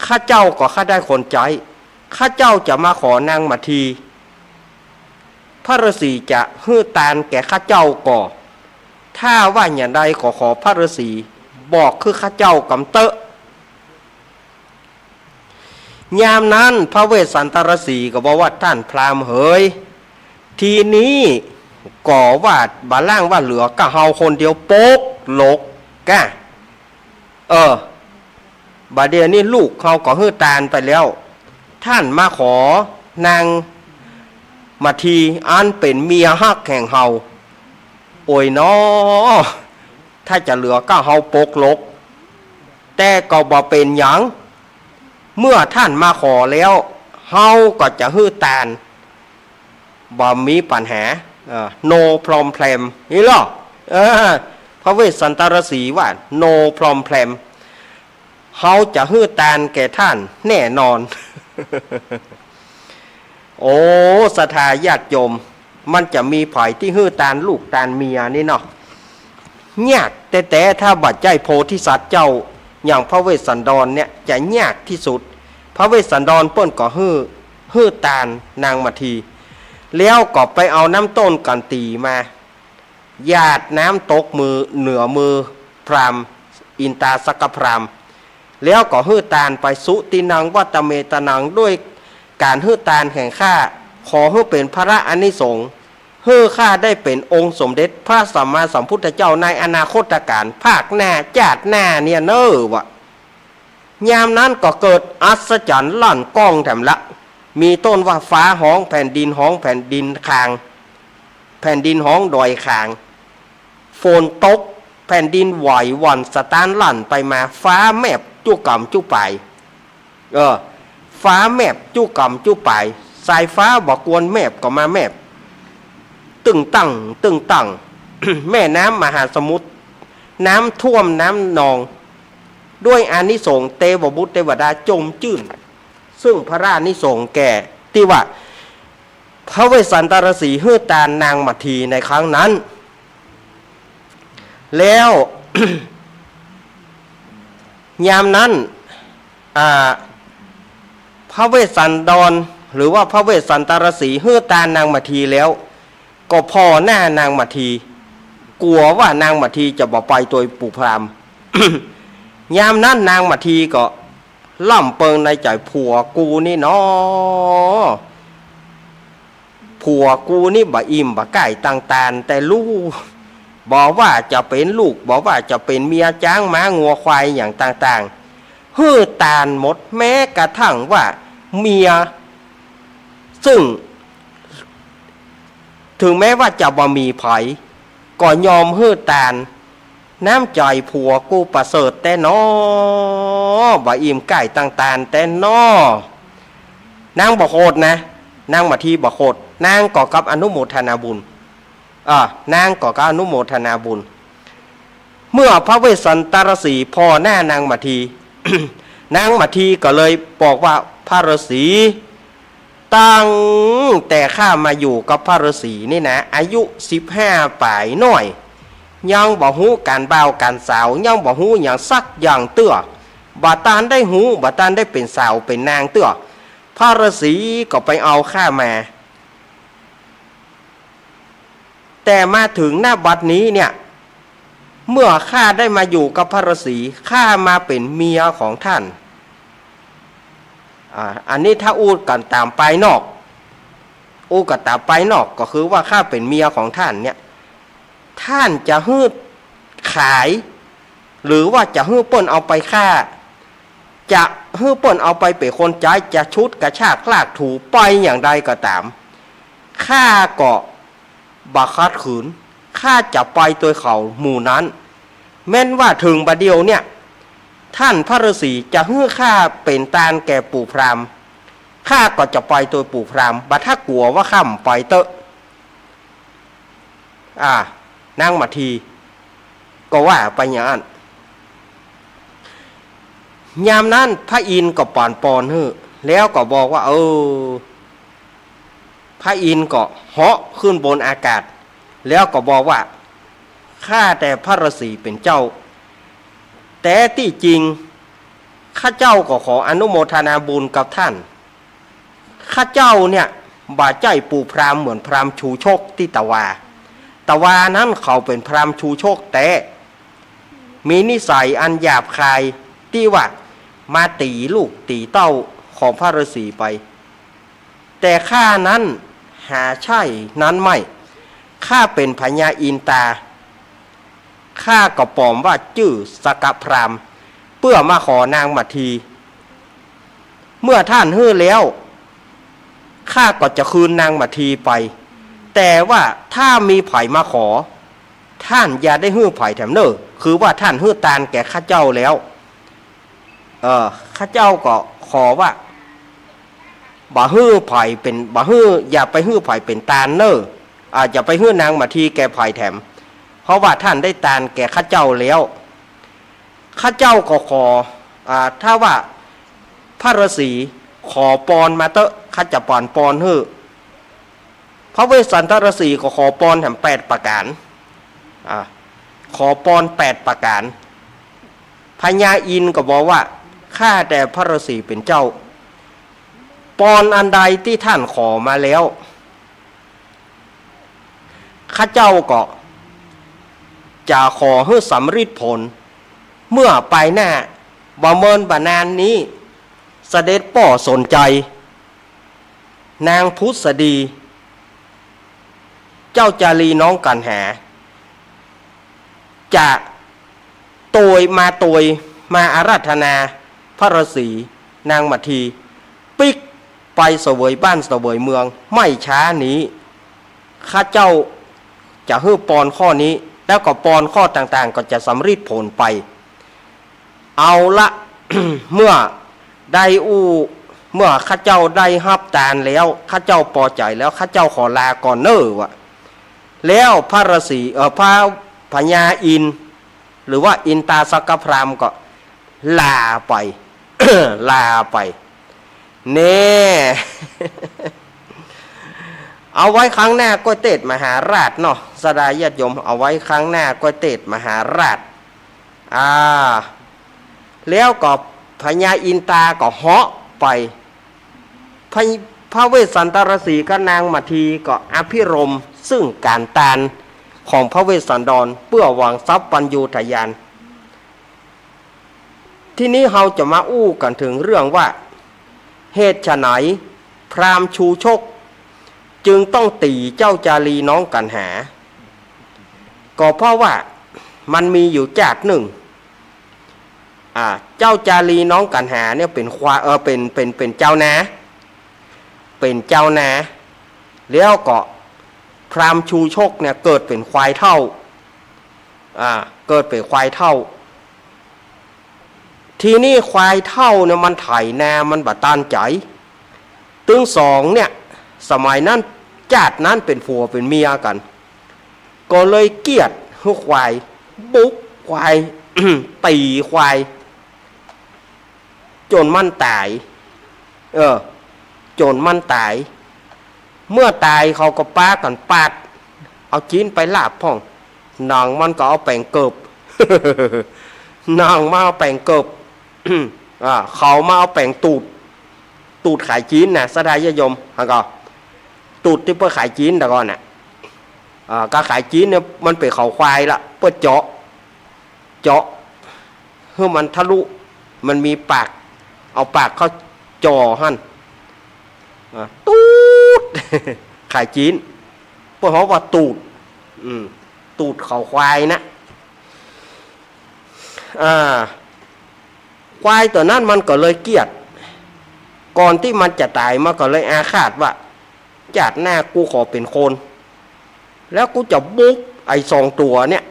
ข้าเจ้าก็ข้าได้คนใจข้าเจ้าจะมาขอนางมัททีพระฤาษีจะฮื้อตานแก่ข้าเจ้าก่อถ้าว่าอย่างใดขอพระฤาษีบอกคือข้าเจ้ากำเตอะยามนั้นพระเวสสันตรสีก็บอกว่าท่านพราหมณ์เฮ้ยทีนี้ก่อว่าบาล่างว่าเหลือก็เฮาคนเดียวโป๊กหลกกะบาเดียนี่ลูกเขาก็ฮื้อตานไปแล้วท่านมาขอนางมาทีอันเป็นเมียฮักแห่งเฮาโอ้ยน้อถ้าจะเหลือก็เฮาโป๊กหลกแต่ก็บ่เป็นหยังเมื่อท่านมาขอแล้วเฮาก็จะฮื้อตานบ่มีปัญหาno problem นี่หรอพระเวสสันตรสีว่า no problem เขาจะฮื้อตานแก่ท่านแน่นอน โอ้ศรัทธาญาติโยมมันจะมีไผที่ฮื้อตานลูกตานเมียนี่เนาะยากแต่ถ้าบัดใจโพธิสัตว์เจ้าอย่างพระเวสสันดรเนี่ยจะยากที่สุดพระเวสสันดรเปิ้นก็ฮื้อตานนางมัททีแล้วก็ไปเอาน้ำต้นกันตีมาหยาดน้ำตกมือเหนือมือพรามอินตาสกพรามแล้วก็ฮื้อตานไปสุตินังวัตเมตนังด้วยการฮื้อตานแห่งข้าขอให้เป็นพระอานิสงส์ฮื้อข้าได้เป็นองค์สมเด็จพระสัมมาสัมพุทธเจ้าในอนาคตการภาคหน้าจาดหน้าเนี่ยเนอวะยามนั้นก็เกิดอัศจรรย์ลั่นก้องแถมละมีต้นว่าฟ้าห้องแผ่นดินห้องแผ่นดินคางแผ่นดินห้องดอยคางฝนตกแผ่นดินไหววันสตานลั่นไปมาฟ้าแมบจุ่กำจุ่ไปฟ้าแมบจุ่กำจุ่ไปสายฟ้าบอกกวนแมบก็มาแมบตึงตั้ง แม่น้ำมหาสมุทรน้ำท่วมน้ำนองด้วยอานิสงส์เทวบุตรเทวดาจมจื่นซึ่งพระราชนิสงส์แก่ที่ว่าพระเวสสันตรสีฮื้อตานนางมัททีในครั้งนั้นแล้ว ยามนั้นพระเวสสันดรหรือว่าพระเวสสันตรสีฮื้อตานนางมัททีแล้วก็พอหน้านางมัททีกลัวว่านางมัททีจะบ่ไปตัวปู่พราหมณ์ ยามนั้นนางมัททีก็ล่ำเปิงในใจผัวกูนี่เนาะผัวกูนี่บ่อิ่มบ่ไก่ต่างๆแต่ลูกบอกว่าจะเป็นลูกบอกว่าจะเป็นเมียจ้างม้างัวควายอย่างต่างๆฮื้อตานหมดแม้กระทั่งว่าเมียซึ่งถึงแม้ว่าจะบ่มีไผก็ยอมฮื้อตานน้ำใจผัวกูประเสริฐแต่นอบ่อิ่มไก่ต่างๆแต่นอนางบ่โคตรนะนางมัททีบ่โคตรนางก็กับอนุโมทนาบุญนางก็กับอนุโมทนาบุญเมื่อพระเวสสันตรสีพอหน้านางมัทที นางมัททีก็เลยบอกว่าพระฤาษี ตั้งแต่ข้ามาอยู่กับพระฤาษีนี่นะอายุ15ปลายหน่อยยังบ่ฮู้การบ่าวการสาวยังบ่ฮู้อย่างสักอย่างเตื้อบาตานได้ฮู้บาตานได้เป็นสาวเป็นนางเตื้อพระฤาษีก็ไปเอาข้ามาแต่มาถึงหน้าบัดนี้เนี่ยเมื่อข้าได้มาอยู่กับพระฤาษีข้ามาเป็นเมียของท่านอันนี้ถ้าอูดกันตามไปนอกอูดกันตามไปนอกก็คือว่าข้าเป็นเมียของท่านเนี่ยท่านจะฮืดขายหรือว่าจะฮื้อป่นเอาไปฆ่าจะฮื้อป่นเอาไปเป็นคนใจจะชุดกระชากลากถูไปอย่างใดก็ตามข้าก็บักคัดขืนข้าจะไปตัวเขาหมู่นั้นแม้นว่าถึงบัดเดียวเนี่ยท่านพระฤาษีจะฮื้อข้าเป็นตาลแก่ปู่พราหมณ์ข้าก็จะไปตัวปู่พราหมณ์บัดถ้ากลัวว่าข้ามไปเตอะนั่งมาทีก็ว่าไปอย่างนั้นยามนั้นพระอินทร์ก็ปอนฮื้อแล้วก็บอกว่าพระอินทร์ก็เหาะขึ้นบนอากาศแล้วก็บอกว่าข้าแต่พระฤาษีเป็นเจ้าแต่ที่จริงข้าเจ้าก็ขออนุโมทนาบุญกับท่านข้าเจ้าเนี่ยบาใจปู่พราหมณ์เหมือนพราหมณ์ชูโชคที่ตะวานั้นเขาเป็นพราหมณ์ชูโชคแต่มีนิสัยอันหยาบคายที่ว่ามาตีลูกตีเต้าของพระฤาษีไปแต่ข้านั้นหาใช่นั้นไม่ข้าเป็นพญาอินตาข้าก็ปลอมว่าชื่อสกพรามเพื่อมาขอนางมาทีเมื่อท่านฮื้อแล้วข้าก็จะคืนนางมาทีไปแต่ว่าถ้ามีไผ่มาขอท่านอย่าได้ฮื้อไผ่แถมเนอคือว่าท่านฮื้อตาลแก่ข้าเจ้าแล้วข้าเจ้าก็ขอว่าบ่ฮื้อไผ่เป็นบ่ฮื้ออย่าไปฮื้อไผ่เป็นตาลเนออย่าไปฮื้อนางมาทีแก่ไผ่แถมเพราะว่าท่านได้ตาลแก่ข้าเจ้าแล้วข้าเจ้าก็ขอถ้าว่าพระฤาษีขอปอนมาเตอะข้าจะปอนฮื้อพระเวสสันตฤาษีก็ขอปอนแถม8ประการขอปอน8ประการพญาอินทร์ก็บอกว่าข้าแต่พระฤาษีเป็นเจ้าปอนอันใดที่ท่านขอมาแล้วข้าเจ้าก็จะขอให้สำฤทธิ์ผลเมื่อไปหน้าบ่เมินบ่นานนี้เสด็จป่อสนใจนางพุทธดีเจ้าจารีน้องกันหาจะโตยมาอาราธนาพระฤาษีนางมัททีปิกไปเสวยบ้านเสวยเมืองไม่ช้านี้ข้าเจ้าจะฮื้อปอนข้อนี้แล้วก็ปอนข้อต่างๆก็จะสำฤทธิ์ผลไปเอาละ เมื่อข้าเจ้าได้รับตาลแล้วข้าเจ้าพอใจแล้วข้าเจ้าขอลาก่อนเน้อวะแล้วพระฤาษีพระพญาอินทร์หรือว่าอินตาสกพรามก็ลาไป ลาไปเน่ เอาไว้ครั้งหน้าก๋วยเตี๋ยวมหาราชเนาะสดาญาติโยมเอาไว้ครั้งหน้าก๋วยเตี๋ยวมหาราชแล้วก็พญาอินตาก็เหาะไปพระเวสสันตฤาษีกับนางมัททีก็อภิรมย์ซึ่งการตานของพระเวสสันดรเพื่อหวังทรัพย์ปัญญูทยานที่นี้เราจะมาอู้กันถึงเรื่องว่าเหตุไฉนพราหมณ์ชูชกจึงต้องตีเจ้าจารีน้องกันหาก็เพราะว่ามันมีอยู่จากหนึ่งเจ้าจารีน้องกันหาเนี่ยเป็นเป็นเจ้านาเป็นเจ้านาแล้วก็พราหมณ์ชูชกเนี่ยเกิดเป็นควายเท่าเกิดเป็นควายเท่าทีนี้ควายเท่าเนี่ยมันไถนามันบาตานใจตึงสองเนี่ยสมัยนั้นจาดนั้นเป็นผัวเป็นเมียกันก็เลยเกลียดให้ควายบุกควาย ตีควายจนมันตาย จนมันตายเมื่อตายเขาก็ป้ากันปาดเอาจีนไปลาบพ่องนางมันก็เอาแป้งเกิบ นางมาเอาแป้งเกิบ เขามาเอาแป้งตูดขายจีนนะสถายยมฮะก็ตูดที่เพื่อขายจีนแต่ก่อนน่ะการขายจีนเนี่ยมันเป็นเขาควายละเพื่อเจาะเพื่อมันทะลุมันมีปากเอาปากเข้าจ่อหั่นตูด ขายจีนเพื่อเขาว่าตูดเขาควายนะควายตัวนั้นมันก็เลยเกลียดก่อนที่มันจะตายมันก็เลยอาฆาตว่าจากหน้ากูขอเป็นคนแล้วกูจะบุกไอ้2 ตัวเนี่ย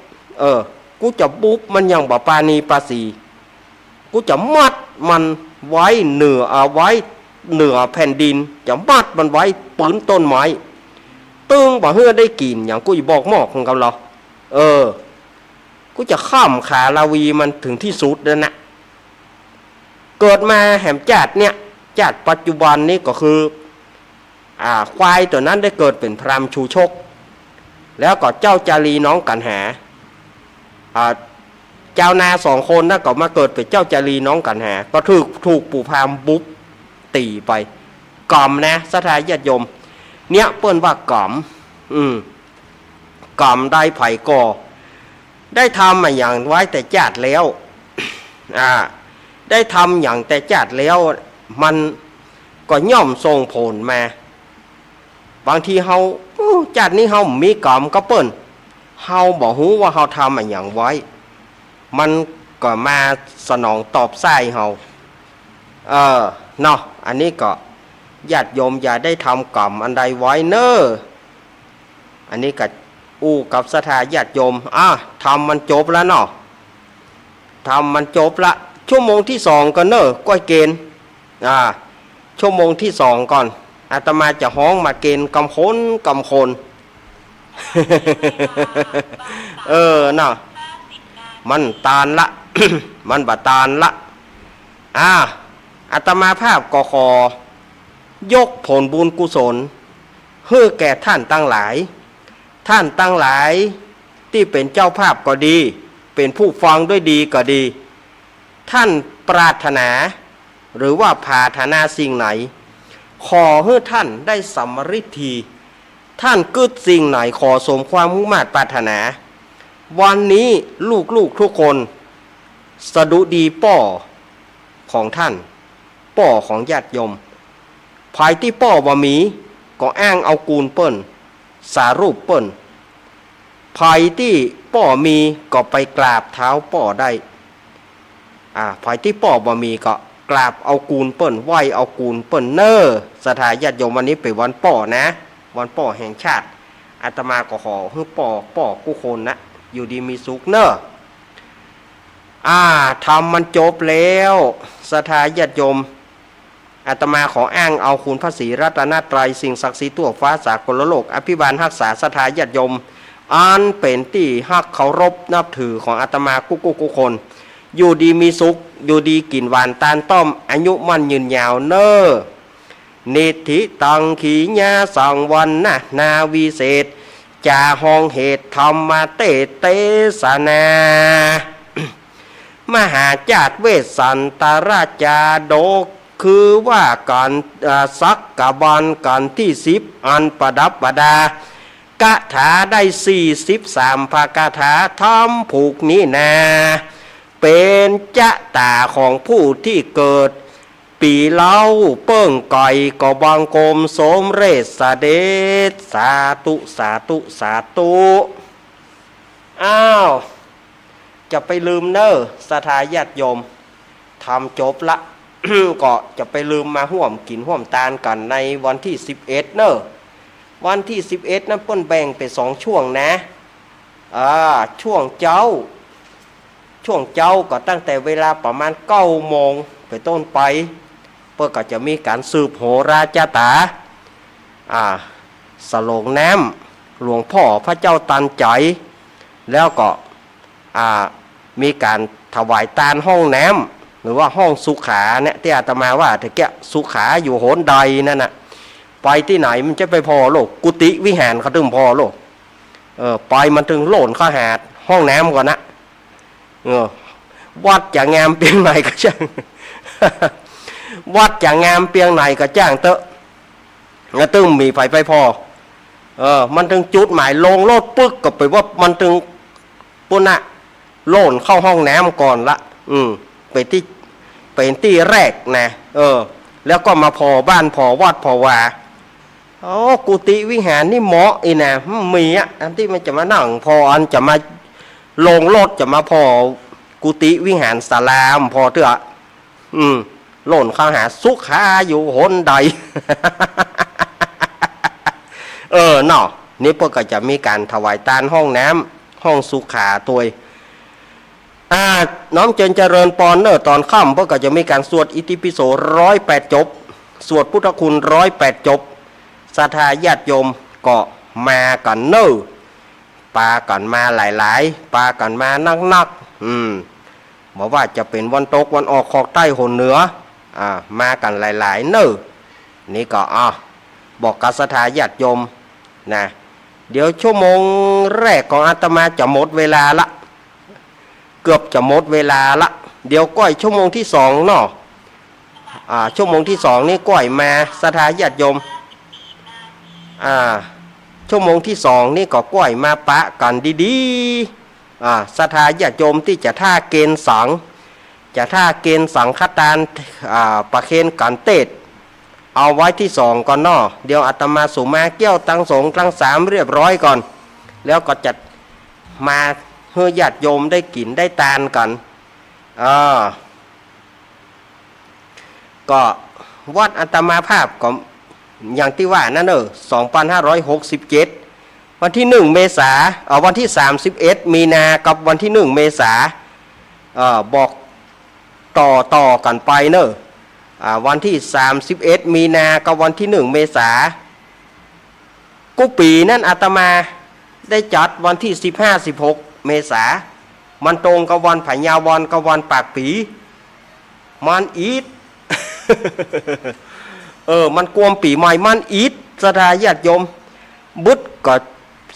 กูจะบุกมันอย่างบ่ปานีปาสีกูจะมัดมันไว้เหนือแผ่นดินจะมัดมันไว้ปืนต้นไม้ตึงบ่เฮือได้กินอย่างกูจะบอกหมอกของเรากูจะข้ามขาลาวีมันถึงที่สุดแล้วนะเกิดมาแหมจัดเนี่ยจัดปัจจุบันนี้ก็คือควายตัวนั้นได้เกิดเป็นพรามชูชกแล้วก็เจ้าจารีน้องกันหาเจ้านา2 คนนั่นก็มาเกิดเป็นเจ้าจารีน้องกันหาก็ถูกปู่พรามบุ๊บตีไปกล่อมนะสถาญาติโยมเนี่ยเปิ้นว่ากล่อมกล่อมได้ไผ่ก่อได้ทำมาอย่างไว้แต่จัดแล้วได้ทำอย่างแต่จัดแล้วมันก็ย่อมส่งผลมาบางทีเฮาจัดนี้เฮามีกรรมก็เปิ้นเฮาบ่ฮู้ว่าเฮาทำมาอย่างไว้มันก็มาสนองตอบไส้เฮาเนาะอันนี้ก็ญาติโยมอย่าได้ทำกรรมอันใดไว้เน้ออันนี้ก็กับสถาญาติโยมทำมันจบแล้วเนาะทำมันจบละชั่วโมงที่2ก็เน้อก้อยเกณฑ์ชั่วโมงที่2ก่อนอาตมาจะฮ้องมาเกณฑ์กำคน เนาะมันตานละ มันบาตานละอาตมาภาพก็ขอยกผลบุญกุศลให้แก่ท่านตั้งหลายที่เป็นเจ้าภาพก็ดีเป็นผู้ฟังด้วยดีก็ดีท่านปรารถนาหรือว่าปรารถนาสิ่งไหนขอให้ท่านได้สำฤทธิท่านกึศสิ่งไหนขอสมความมุ่งมั่นปรารถนาวันนี้ลูกทุกคนสดุดีป่อของท่านป่อของญาติโยมภายที่ป่อบ่มีก็อ้างเอากูลเปิ้นสารูปเปิ้นภายที่ป่อมีก็ไปกราบเท้าป่อได้ภายที่ป่อบ่มีก็กราบเอากูลเปิ้นไหวเอากูลเปิ้นเน้อสถาญาติโยมวันนี้เป็นวันป่อนะวันป่อแห่งชาติอาตมาก็ขอให้ป่อกู้คนนะอยู่ดีมีสุขเน้อทำมันจบแล้วสถาญาติโยมอาตมาขออ้างเอาคุณพระศรีรัตนตรัยสิ่งศักดิ์สิทธิ์ทั่วฟ้าสากลโลกอภิบาลรักษาสถาญาติโยมอันเป็นที่ฮักเคารพนับถือของอาตมากู้คนอยู่ดีมีสุขอยู่ดีกินหวานตาลต้มอายุมั่นยืนยาวเน้อนิธิตังขีญาสังวันนะนาวิเศษจาห้องเหตุธรรมเตสนา มหาจาตุเวสสันตราชาโดคือว่าการสักกะบันการที่10อันประดับประดากะถาได้43ภากถาทำผูกนี้นาเป็นจะตาของผู้ที่เกิดปีเล่าเปิ้งก่อยก็บังกรมสมเรศสเดชสาธุจะไปลืมเน้อสถาญาติโยมทำจบละ ก็จะไปลืมมาห่วมกินห่วมตาลกันในวันที่11เน้อวันที่11นั้นเปิ้นแบ่งเป็น2ช่วงนะช่วงเจ้าก็ตั้งแต่เวลาประมาณ9 โมงไปต้นไปเปิ้นก็จะมีการสืบโหราจาตาสโลงน้ำหลวงพ่อพระเจ้าตันใจแล้วก็มีการถวายตาลห้องน้ หรือว่าห้องสุขาเนี่ยที่อาตมาว่าแต่แกสุขาอยู่โหนใดนั่นน่ะไปที่ไหนมันจะไปพอโลกกุฏิวิหารเขาถึงพอโลกไปมันถึงโหล่นข้าหาดห้องน้ำก่อนนะวัดจะงามเพียงไหนก็จ้าง วัดจะงามเพียงไหนก็จ้างเตอะแล้วตึงมีไฟไปพอมันถึงจุดหมายลงโลดปึ๊กก็ไปว่ามันถึงปุ่นน่ะโหล่นเข้าห้องน้ำก่อนละเป็นที่แรกนะแล้วก็มาพอบ้านพอวัดพอวากุฏิวิหารนี่เหมาะอีนะมีอันที่มันจะมานั่งพออันจะมาลงรถจะมาพอกุฏิวิหารศาลามพอเถอะหล่นข้าหาสุขาอยู่หนใด เนาะนี่พวกก็จะมีการถวายทานห้องน้ำห้องสุขาตัวน้อมเจริญปอนเนอตอนค่ำพวกก็จะมีการสวดอิติปิโส108 จบสวดพุทธคุณ108 จบศรัทธาญาติโยมก็มากันเนอปากันมาหลายๆปากันมานักบอกว่าจะเป็นวันตกวันออกขอกใต้หนเหนือมากันหลายๆเนอนี่ก็บอกกับศรัทธาญาติโยมนะเดี๋ยวชั่วโมงแรกของอาตมาจะหมดเวลาละเกือบจะหมดเวลาละเดี๋ยวก้อยชั่วโมงที่2เนาะชั่วโมงที่2นี่ก้อยมาศรัทธาญาติโยมชั่วโมงที่2นี่ก็ก้อยมาปะกันดีๆศรัทธาญาติโยมที่จะท่าเกณฑ์สังจะท่าเกณฑ์สังฆทานประเคนกันเตศเอาไว้ที่2ก่อนเนาะเดี๋ยวอาตมาสุมาเกี้ยวตั้งสงตั้ง3เรียบร้อยก่อนแล้วก็จัดมาเพื่อญาติโยมได้กินได้ทานกันก็วัดอาตมาภาพก็อย่างที่ว่านั่น2567วันที่1 เมษาวันที่31 มีนากับวันที่1 เมษาบอกต่อกันไปเนอะวันที่31 มีนากับวันที่1 เมษากุปีนั้นอาตมาได้จัดวันที่15-16 เมษามันตรงกับวันพญาวันกับวันปากปีมันอีด มันกวมปีใหม่มันอีดศรัทธาญาติโยมบุตรก็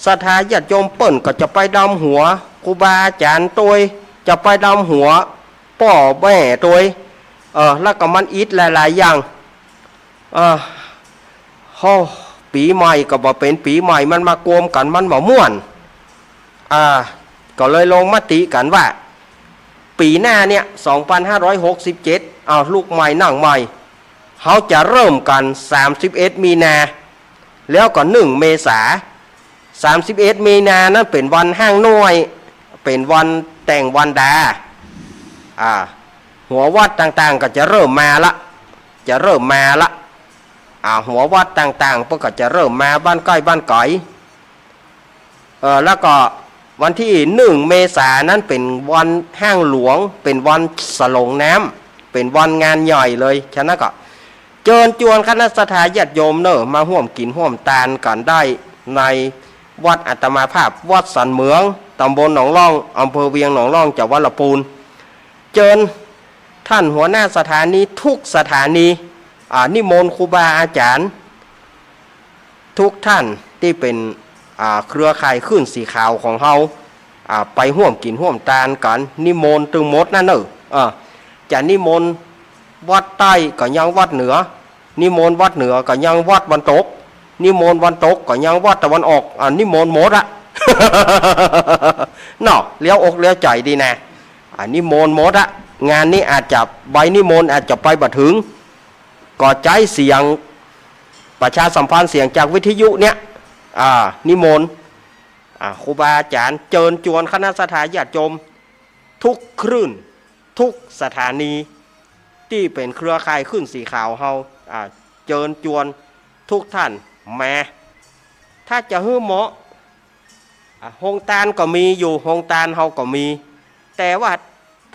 ศรัทธาญาติโยมเปิ้นก็จะไปดำหัวครูบาอาจารย์ตัวจะไปดำหัวพ่อแม่ตัวแล้วก็มันอีดหลายๆอย่างปีใหม่ก็บ่เป็นปีใหม่มันมากวมกันมันบ่ม่วนก็เลยลงมติกันว่าปีหน้าเนี่ย2567ลูกใหม่นั่งใหม่เขาจะเริ่มกัน31 มีนาแล้วก็1 เมษา31 มีนานั้นเป็นวันห้างน้อยเป็นวันแต่งวันดาหัววัดต่างๆก็จะเริ่มมาละหัววัดต่างๆพวกก็จะเริ่มมาบ้านใกล้บ้านไกลแล้วก็วันที่1 เมษายนนั้นเป็นวันห้างหลวงเป็นวันสลงน้ำเป็นวันงานใหญ่เลยฉะนั้นก็เชิญชวนคณะศรัทธาญาติโยมเนอะมาร่วมกินร่วมทานกันได้ในวัดอาตมาภาพวัดสันเหมืองตำบลหนองล่องอำเภอเวียงหนองล่องจังหวัดลำพูนเชิญท่านหัวหน้าสถานีทุกสถานีนิมนต์ครูบาอาจารย์ทุกท่านที่เป็นเครือข่ายขึ้นสีขาวของเฮาไปร่วมกินร่วมทานกันนิมนต์ตึงหมดนั่นเนอะจะนิมนต์วัดใต้ก็ยังวัดเหนือนิมนต์วัดเหนือก็ยังวัดวันตกนิมนต์วันตกก็ยังวัดตะวันออกนิมนต์หมดเนาะเลี้ยวอกเลี้ยวใจดีนะนิมนต์หมดงานนี้อาจจะใบนิมนต์อาจจะไปบัดถึงก็ใจเสียงประชาสัมพันธ์เสียงจากวิทยุเนี่ยนิมนต์ครูบาอาจารย์เชิญชวนคณะศรัทธาญาติโยมทุกคลื่นทุกสถานีที่เป็นเครือข่ายขึ้นสีขาวเฮาเชิญชวนทุกท่านมาถ้าจะฮื้อเหมาะโฮงตานก็มีอยู่โฮงตานเฮาก็มีแต่ว่า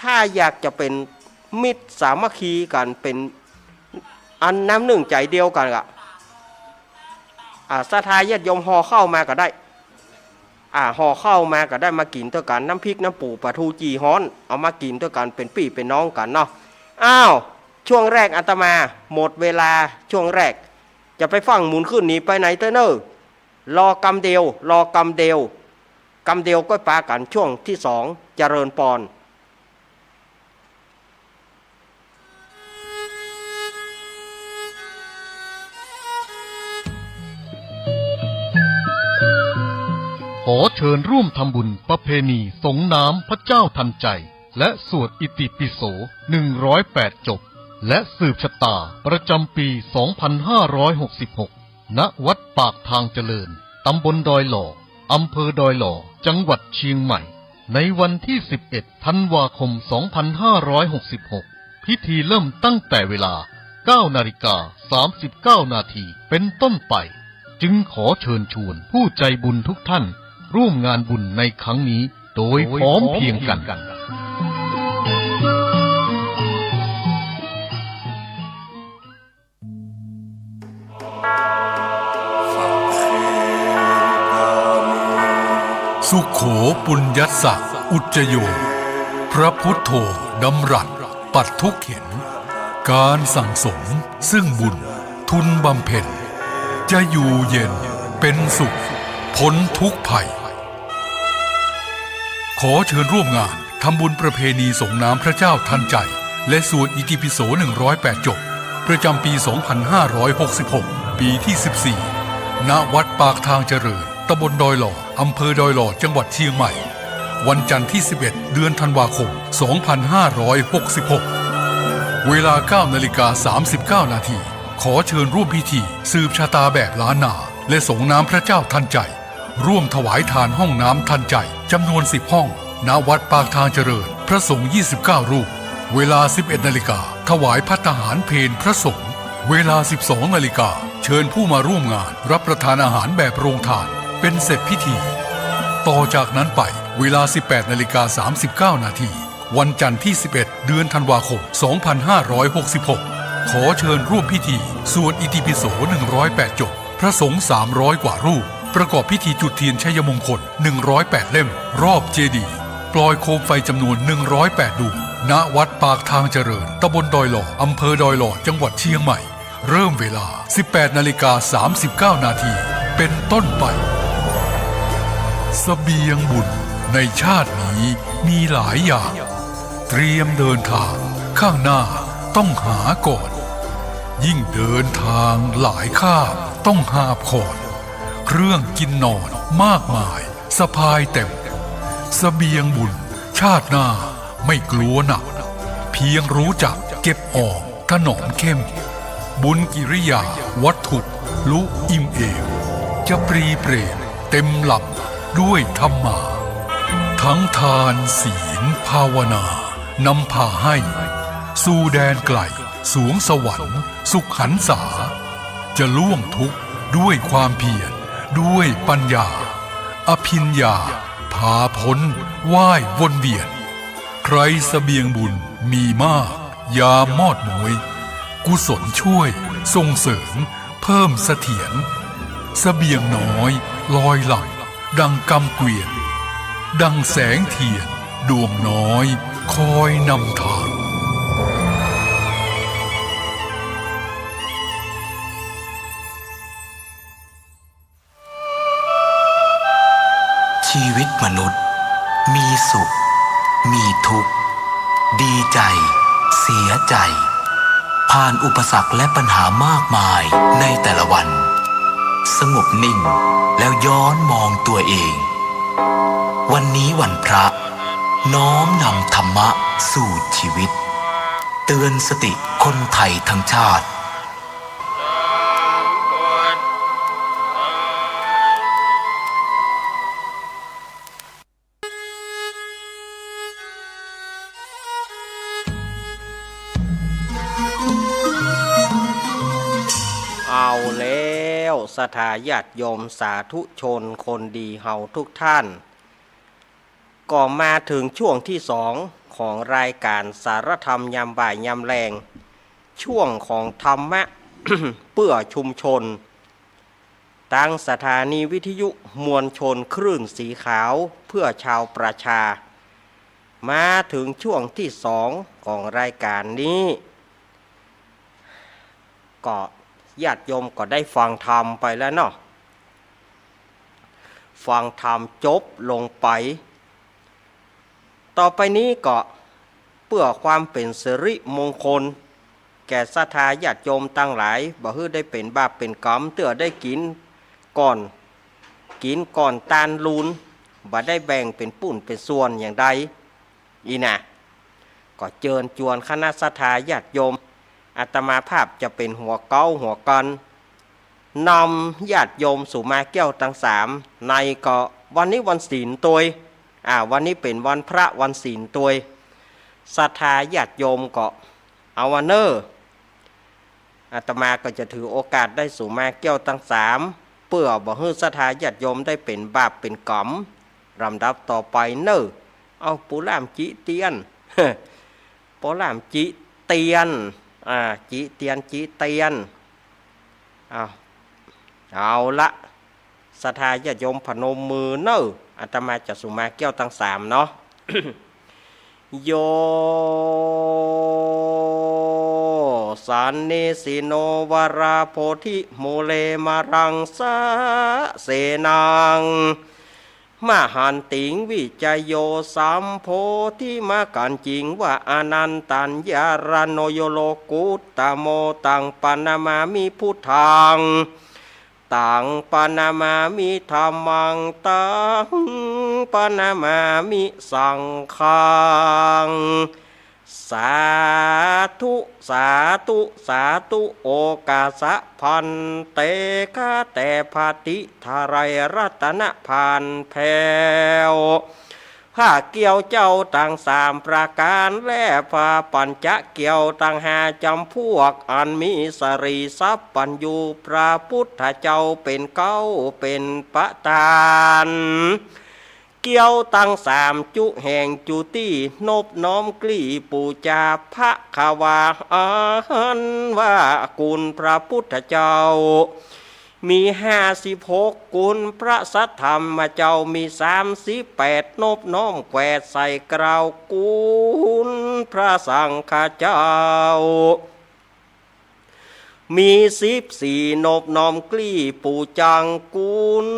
ถ้าอยากจะเป็นมิตรสามัคคีกันเป็นอันน้ำหนึ่งใจเดียวกันศรัทธาญาติโยมห่อเข้ามาก็ได้ห่อเข้ามาก็ได้มากินเท่ากันน้ำพริกน้ำปูปลาทูจีฮ้อนเอามากินเท่ากันเป็นพี่เป็นน้องกันเนาะ อ้าวช่วงแรกอาตมาหมดเวลาช่วงแรกจะไปฟังหมุนขึ้นนี้ไปไหนเตอเนอร์รอกำเดียวรอกำเดียวกำเดียวก็ปากันช่วงที่สองเจริญปอน
ขอเชิญร่วมทำบุญประเพณีสงน้ำพระเจ้าทันใจและสวดอิติปิโส108 จบและสืบชะตาประจำปี 2566 ณ วัดปากทางเจริญ ตำบลดอยหล่อ อำเภอดอยหล่อ จังหวัดเชียงใหม่ ในวันที่ 11 ธันวาคม 2566 พิธีเริ่มตั้งแต่เวลา 9:39 นาทีเป็นต้นไป จึงขอเชิญชวนผู้ใจบุญทุกท่านร่วมงานบุญในครั้งนี้โดยพร้อมเพรียงกัน
สุโขปุญญัสสะอุจจโยพระพุทโธดำรัสปัดทุกเข็นการสั่งสมซึ่งบุญทุนบำเพ็ญจะอยู่เย็นเป็นสุขพ้นทุกภัยขอเชิญร่วมงานทำบุญประเพณีส่งน้ำพระเจ้าทันใจและสวดอิติปิโส108 จบประจำปี 2566 ปีที่ 14 ณ วัดปากทางเจริญตำบลดอยหล่ออำเภอดอยหล่อจังหวัดเชียงใหม่วันจันทร์ที่ 11 เดือนธันวาคม 2566 เวลา 9:39 นาทีขอเชิญร่วมพิธีสืบชะตาแบบล้านนาและส่งน้ำพระเจ้าทันใจร่วมถวายทานห้องน้ำทันใจจำนวน10 ห้องณ วัดปากทางเจริญพระสงฆ์29 รูปเวลา 11 นาฬิกาถวายภัตตาหารเพลพระสงฆ์เวลา 12 นาฬิกาเชิญผู้มาร่วมงานรับประทานอาหารแบบโรงทานเป็นเสร็จพิธีต่อจากนั้นไปเวลา 18:39 นาทีวันจันทร์ที่ 11 เดือนธันวาคม 2566 ขอเชิญร่วมพิธีสวดอิติปิโส108 จบพระสงฆ์300 กว่ารูปประกอบพิธีจุดเทียนชัยมงคล108 เล่มรอบเจดีย์ปล่อยโคมไฟจำนวน108 ดวงณ วัดปากทางเจริญตำบลดอยหล่ออำเภอดอยหล่อจังหวัดเชียงใหม่เริ่มเวลา 18:39 นาทีเป็นต้นไปเสบียงบุญในชาตินี้มีหลายอย่างเตรียมเดินทางข้างหน้าต้องหาก่อนยิ่งเดินทางหลายข้ามต้องหาบขอนเครื่องกินนอนมากมายสะพายเต็มเสบียงบุญชาติหน้าไม่กลัวหนักเพียงรู้จักเก็บออกถนอมเข้มบุญกิริยาวัตถุลุอิ่มเอมจะปรีเปรตเต็มหลับด้วยธรรมาทั้งทานศีลภาวนานำพาให้สู่แดนไกลสวงสวรรค์สุขหันษาจะล่วงทุกข์ด้วยความเพียรด้วยปัญญาอภิญญาพาพ้นว่ายวนเวียนใครเสบียงบุญมีมากยามอดน้อยกุศลช่วยส่งเสริมเพิ่มเสถียรเสบียงน้อยลอยหลังดังกำเกวียนดังแสงเทียนดวงน้อยคอยนำทาง
ชีวิตมนุษย์มีสุขมีทุกข์ดีใจเสียใจผ่านอุปสรรคและปัญหามากมายในแต่ละวันสงบนิ่งแล้วย้อนมองตัวเองวันนี้วันพระน้อมนำธรรมะสู่ชีวิตเตือนสติคนไทยทั้งชาติ
เอาแล้วศรัทธาญาติโยมสาธุชนคนดีเฮาทุกท่านก็มาถึงช่วงที่สองของรายการสารธรรมยามบ่ายยามแรงช่วงของธรรมะ เพื่อชุมชนตั้งสถานีวิทยุมวลชนคลื่นสีขาวเพื่อชาวประชา มาถึงช่วงที่สองของรายการนี้ก็ญาติโยมก็ได้ฟังธรรมไปแล้วเนาะฟังธรรมจบลงไปต่อไปนี้ก็เพื่อความเป็นสิริมงคลแก่ศรัทธาญาติโยมตั้งหลายบ่ฮื้อได้เป็นบาปเป็นกรรมเตื้อได้กินก่อนตานลูนบ่ได้แบ่งเป็นปุ่นเป็นส่วนอย่างใดอีน่ะก็เจิญจวนคณะศรัทธาญาติโยมอาตมาภาพจะเป็นหัวเก้าหัวกันนำญาติโยมสู่มาแก้วทั้งสามในก็วันนี้วันศีลตัวยวันนี้เป็นวันพระวันศีลตัวยศรัทธาญาติโยมก็เอาวันเนอร์อาตมาก็จะถือโอกาสได้สู่มาแก้วทั้งสามเพื่อบ่ให้ศรัทธาญาติโยมได้เป็นบาปเป็นกรรมลำดับต่อไปเนอเอาปูล่ามจิเตียน ปูล่ามจิเตียนจิเตียนเอาละศรัทธาญาติโยมพนมมือเนออาตมาจะสู่มาแก้วทั้งสามเนาะ โยสันนิสิโนวราโพธิโมเลมารังสะเสนังมหันติงวิจโยสัมโพธิมากันจริงว่าอนันตัญญารโนโยโลกุตตโมตังปนามามิพุทธังตังปนามามิธรรมังตังปนามามิสังฆังสาธุสาธุสาธุโอกาสะพันเตกะแต่ภาติทารายรัตนพานแผ่วผ้าเกี่ยวเจ้าต่างสามประการและผ้าปัญจเกี่ยวต่างหาจำพวกอันมีสรีทรัพย์ปัญญูพระพุทธเจ้าเป็นเก้าเป็นประธานเกี่ยวตั้งสามจุแห่งจุตีนบน้อมกลี่ปูจาพระขาวาอันว่ากุลพระพุทธเจ้ามี56กุลพระสัทธรรมเจ้ามี38นบน้อมแกวดใส่กราวกุลพระสังฆเจ้ามี14นบน้อมกลี้ปูจังกุล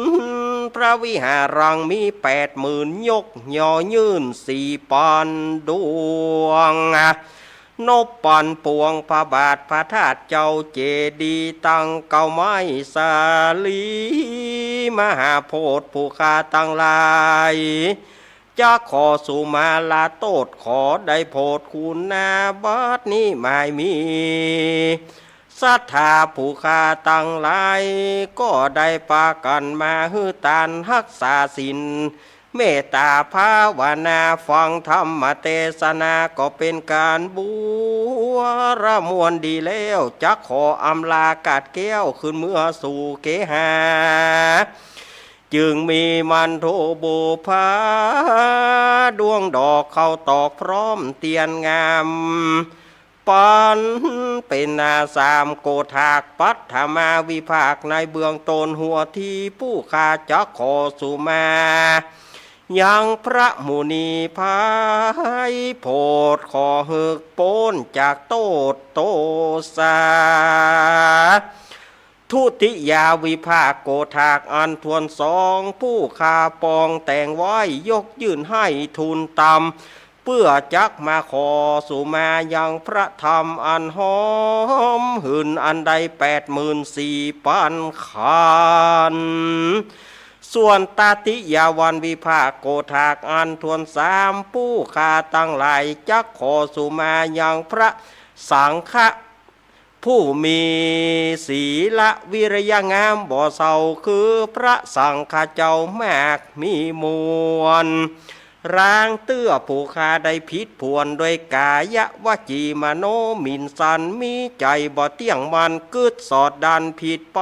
พระวิหารังมี80,000ยกย่อยื่น4ปันดวงนบปันปวงพระบาทพระธาตุเจ้าเจดีตั้งเก่าไม้สาลีมหาโพธิ์ผู้คาตั้งหลายจะขอสุมาลาโตดขอได้โพธิ์คุณนาบัดนี้ไม่มีศรัทธาผู้คาตั้งหลายก็ได้ปากันมาฮือตานรักษาศีลเมตตาภาวนาฟังธรรมเทศนาก็เป็นการบูระมวลดีแล้วจักขออำลากาดแก้วขึ้นเมื่อสู่เกหาจึงมีมันโทบูพาดวงดอกเข้าตอกพร้อมเตียนงามปันเป็นนาสามโกธากปัตถมาวิภาคในเบื้องต้นหัวที่ผู้ข้าจักขอสุมายังพระมุนีพายโพดขอหึกโปนจากโตดโตสาทุติยาวิภาคโกธากอันทวนสองผู้ข้าปองแต่งไว้ยกยื่นให้ทูลตำเพื่อจักมาขอสุมายังพระธรรมอันหอมหื่นอันใด84,000ปันขันส่วนตาติยาวันวิภาคโกธากอันทวนสามผู้ข้าตั้งหลายจักขอสุมายังพระสังฆผู้มีศีลวิริยงามบ่เศร้าคือพระสังฆเจ้ามากมีมวลร่างเตื้อผู้ข้าได้ผิดพวนโดยกายวจีมโนมินสันมีใจบ่เที่ยงมันกึดสอดดันผิดไป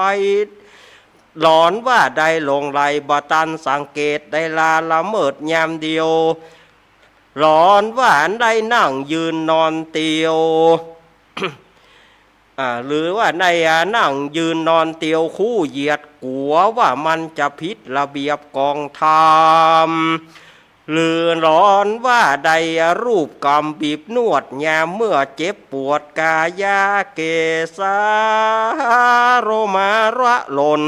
หลอนว่าได้ลงไหลบ่ตันสังเกตได้ลาละเมิดยามเดียวหลอนว่าได้นั่งยืนนอนเตียว หรือว่าในนั่งยืนนอนเตียวคู่เหยียดกัวว่ามันจะผิดระเบียบกองธรรม ลือร้อนว่าใดรูปกรรมบีบนวดยามเมื่อเจ็บปวดกายาเกสาโรมาระลน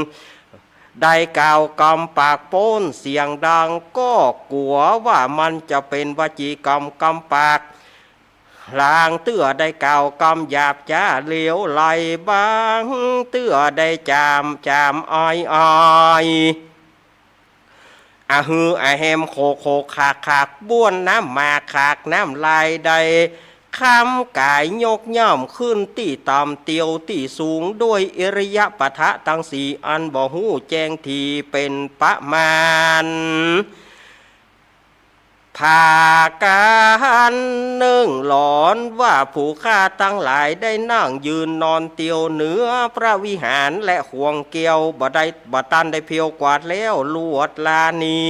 ได้กล่าวกรรมปากโป้นเสียงดังก็กลัวว่ามันจะเป็นวจีกรรมกรรมปากลางเตื้อได้กล่าวกรรมหยาบจ้าเหลวไหลบางเตื้อได้จามอ้อยอาฮืออาแฮมโคขากบ้วนน้ำมาขากน้ำลายใดคำกายยกย่อมขึ้นที่ต่ำเตียวที่สูงด้วยอริยปทะตั้งสี่อันบ่หูแจ้งทีเป็นประมาณภาการหนึ่งหลอนว่าผู้ฆ่าตั้งหลายได้นั่งยืนนอนเตียวเหนือพระวิหารและห่วงเกี่ยวบ่ตันได้เพียวกวาดแล้วลวดลานี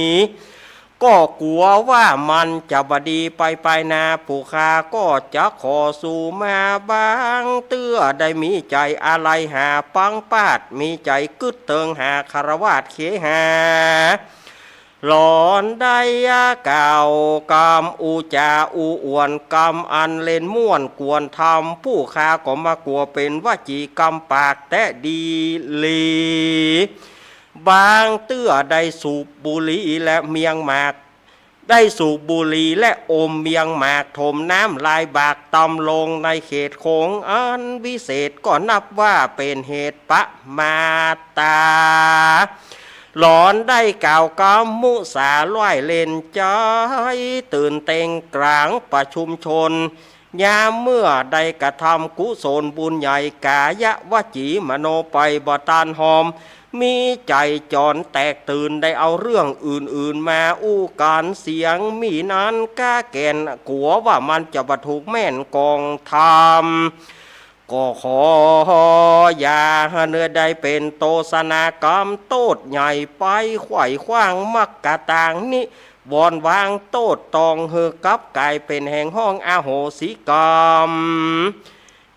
ก็กลัวว่ามันจะบดีไปนาผู้ฆ่าก็จะขอสู่มาบางเตื้อได้มีใจอะไรหาปังปาดมีใจกึดเติงหาคารวาสเขหาหลอนได้ยาเก่ากรรมอูจาอูอวนกรรมอันเล่นม่วนกวนทำผู้ฆ่าก็มากลัวเป็นวจีกรรมปากแต่ดีลีบางเตื้อได้สูบบุหรี่และเมียงหมากได้สูบบุหรี่และอมเมียงหมากถมน้ำลายบากตำลงในเขตโขงอันวิเศษก็นับว่าเป็นเหตุปะมาตาหลอนได้กล่าวกรรมมุสาล่อยเล่นใจตื่นเต็งกลางประชุมชนยามเมื่อได้กระทำกุศลบุญใหญ่กายะวจีมโนไปบ่ตานหอมมีใจจรแตกตื่นได้เอาเรื่องอื่นๆมาอู้การเสียงมีนั้นก้าแก่นกลัวว่ามันจะบรรทุกแม่นกองธรรมก็ขออย่าเนื้อใดเป็นโตสนากรรมโตดใหญ่ไปไขว่คว้างมักกะต่างนี้วอนวางโตดตองเฮกับกลายเป็นแห่งห้องอาโหสิกรรม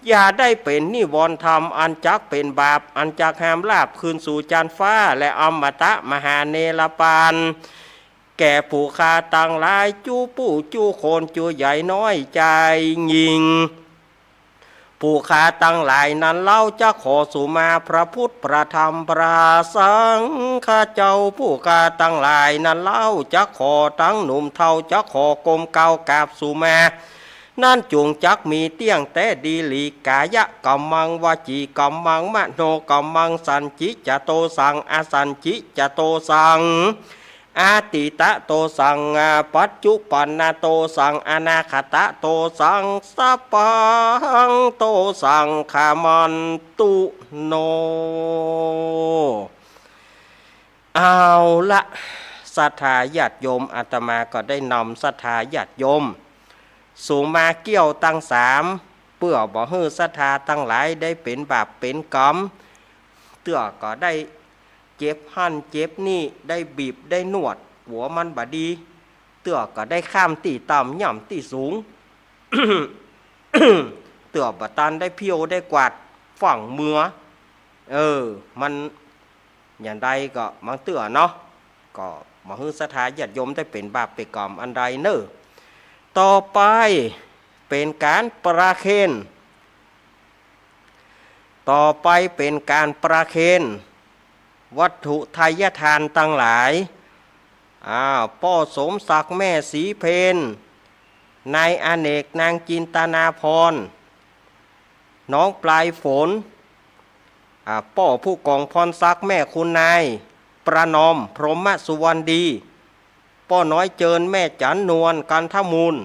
อย่าได้เป็นนิวรณ์ธรรมอันจักเป็นบาปอันจักหามลาบคืนสู่จานฟ้าและอมตะมหาเนรปานแก่ผู้ฆ่าต่างหลายจู้ปู่จู้โคนจู้ใหญ่น้อยใจยิงผู้ฆ่าตั้งหลายนั้นเล่าจะขอสู่มาพระพุทธพระธรรมพระสังฆข้าเจ้าผู้ฆ่าตั้งหลายนั้นเล่าจะขอตั้งหนุ่มเท่าจะขอกลมเก่ากราบสู่มานั่นจงจักมีเตี้ยงแต่ดีหลีกายะกัมมังวจีกัมมังมโนกัมมังสันจิจะโตสังอสันจิจะโตสังอาติตะโตสังปัจจุปันนาโตสังอนาคตะโตสังสัพพังโตสังขามันตุโนเอาละศรัทธาญาติโยมอาตมาก็ได้นำศรัทธาญาติโยมสูงมาเกี่ยวตั้งสามเพื่อบ่ฮื้อศรัทธาตั้งหลายได้เป็นบาปเป็นกรรมเตื้อก็ได้เจ็บหั่นเจ็บนี่ได้บีบได้นวดหัวมันบดีเตื้อก็ได้ข้ามตีต่ำย่ำตีสูง เตื้อบตันได้เพียวได้กวาดฝั่งเมือมันอย่างใดก็มังเตื้อเนาะก็บ่ฮื้อศรัทธาญาติโยมได้เป็นบาปเป็นกรรมอันใดเน้อต่อไปเป็นการประเคนต่อไปเป็นการประเคนวัตถุทายทานตั้งหลายพ่อสมศักดิ์แม่ศรีเพนนายอเนกนางจินตนาพรน้องปลายฝนพ่อผู้กองพรศักดิ์แม่คุณนายประนอมพรหมสุวรรณดีพ่อน้อยเจินแม่จันนวลกันทมูล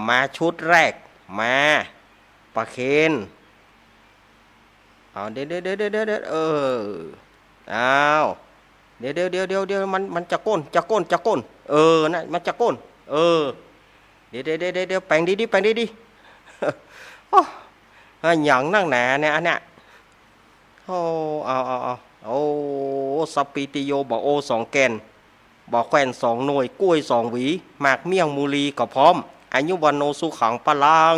มาชุดแรกมาประเคนเดี๋ยวเดี๋ยวมันจะก้นนะมันจะก้นเดี๋ยวแปลงดีโอ้หยังนั่งหนาเนี่ยอันเนี้ยโอ้สปิติโยบอกโอสองแกนบอกแควน2 หน่วยกล้วย2 หวีหมากเมี่ยงมูลีก็พร้อมอายุวันโนสุขังปะลาง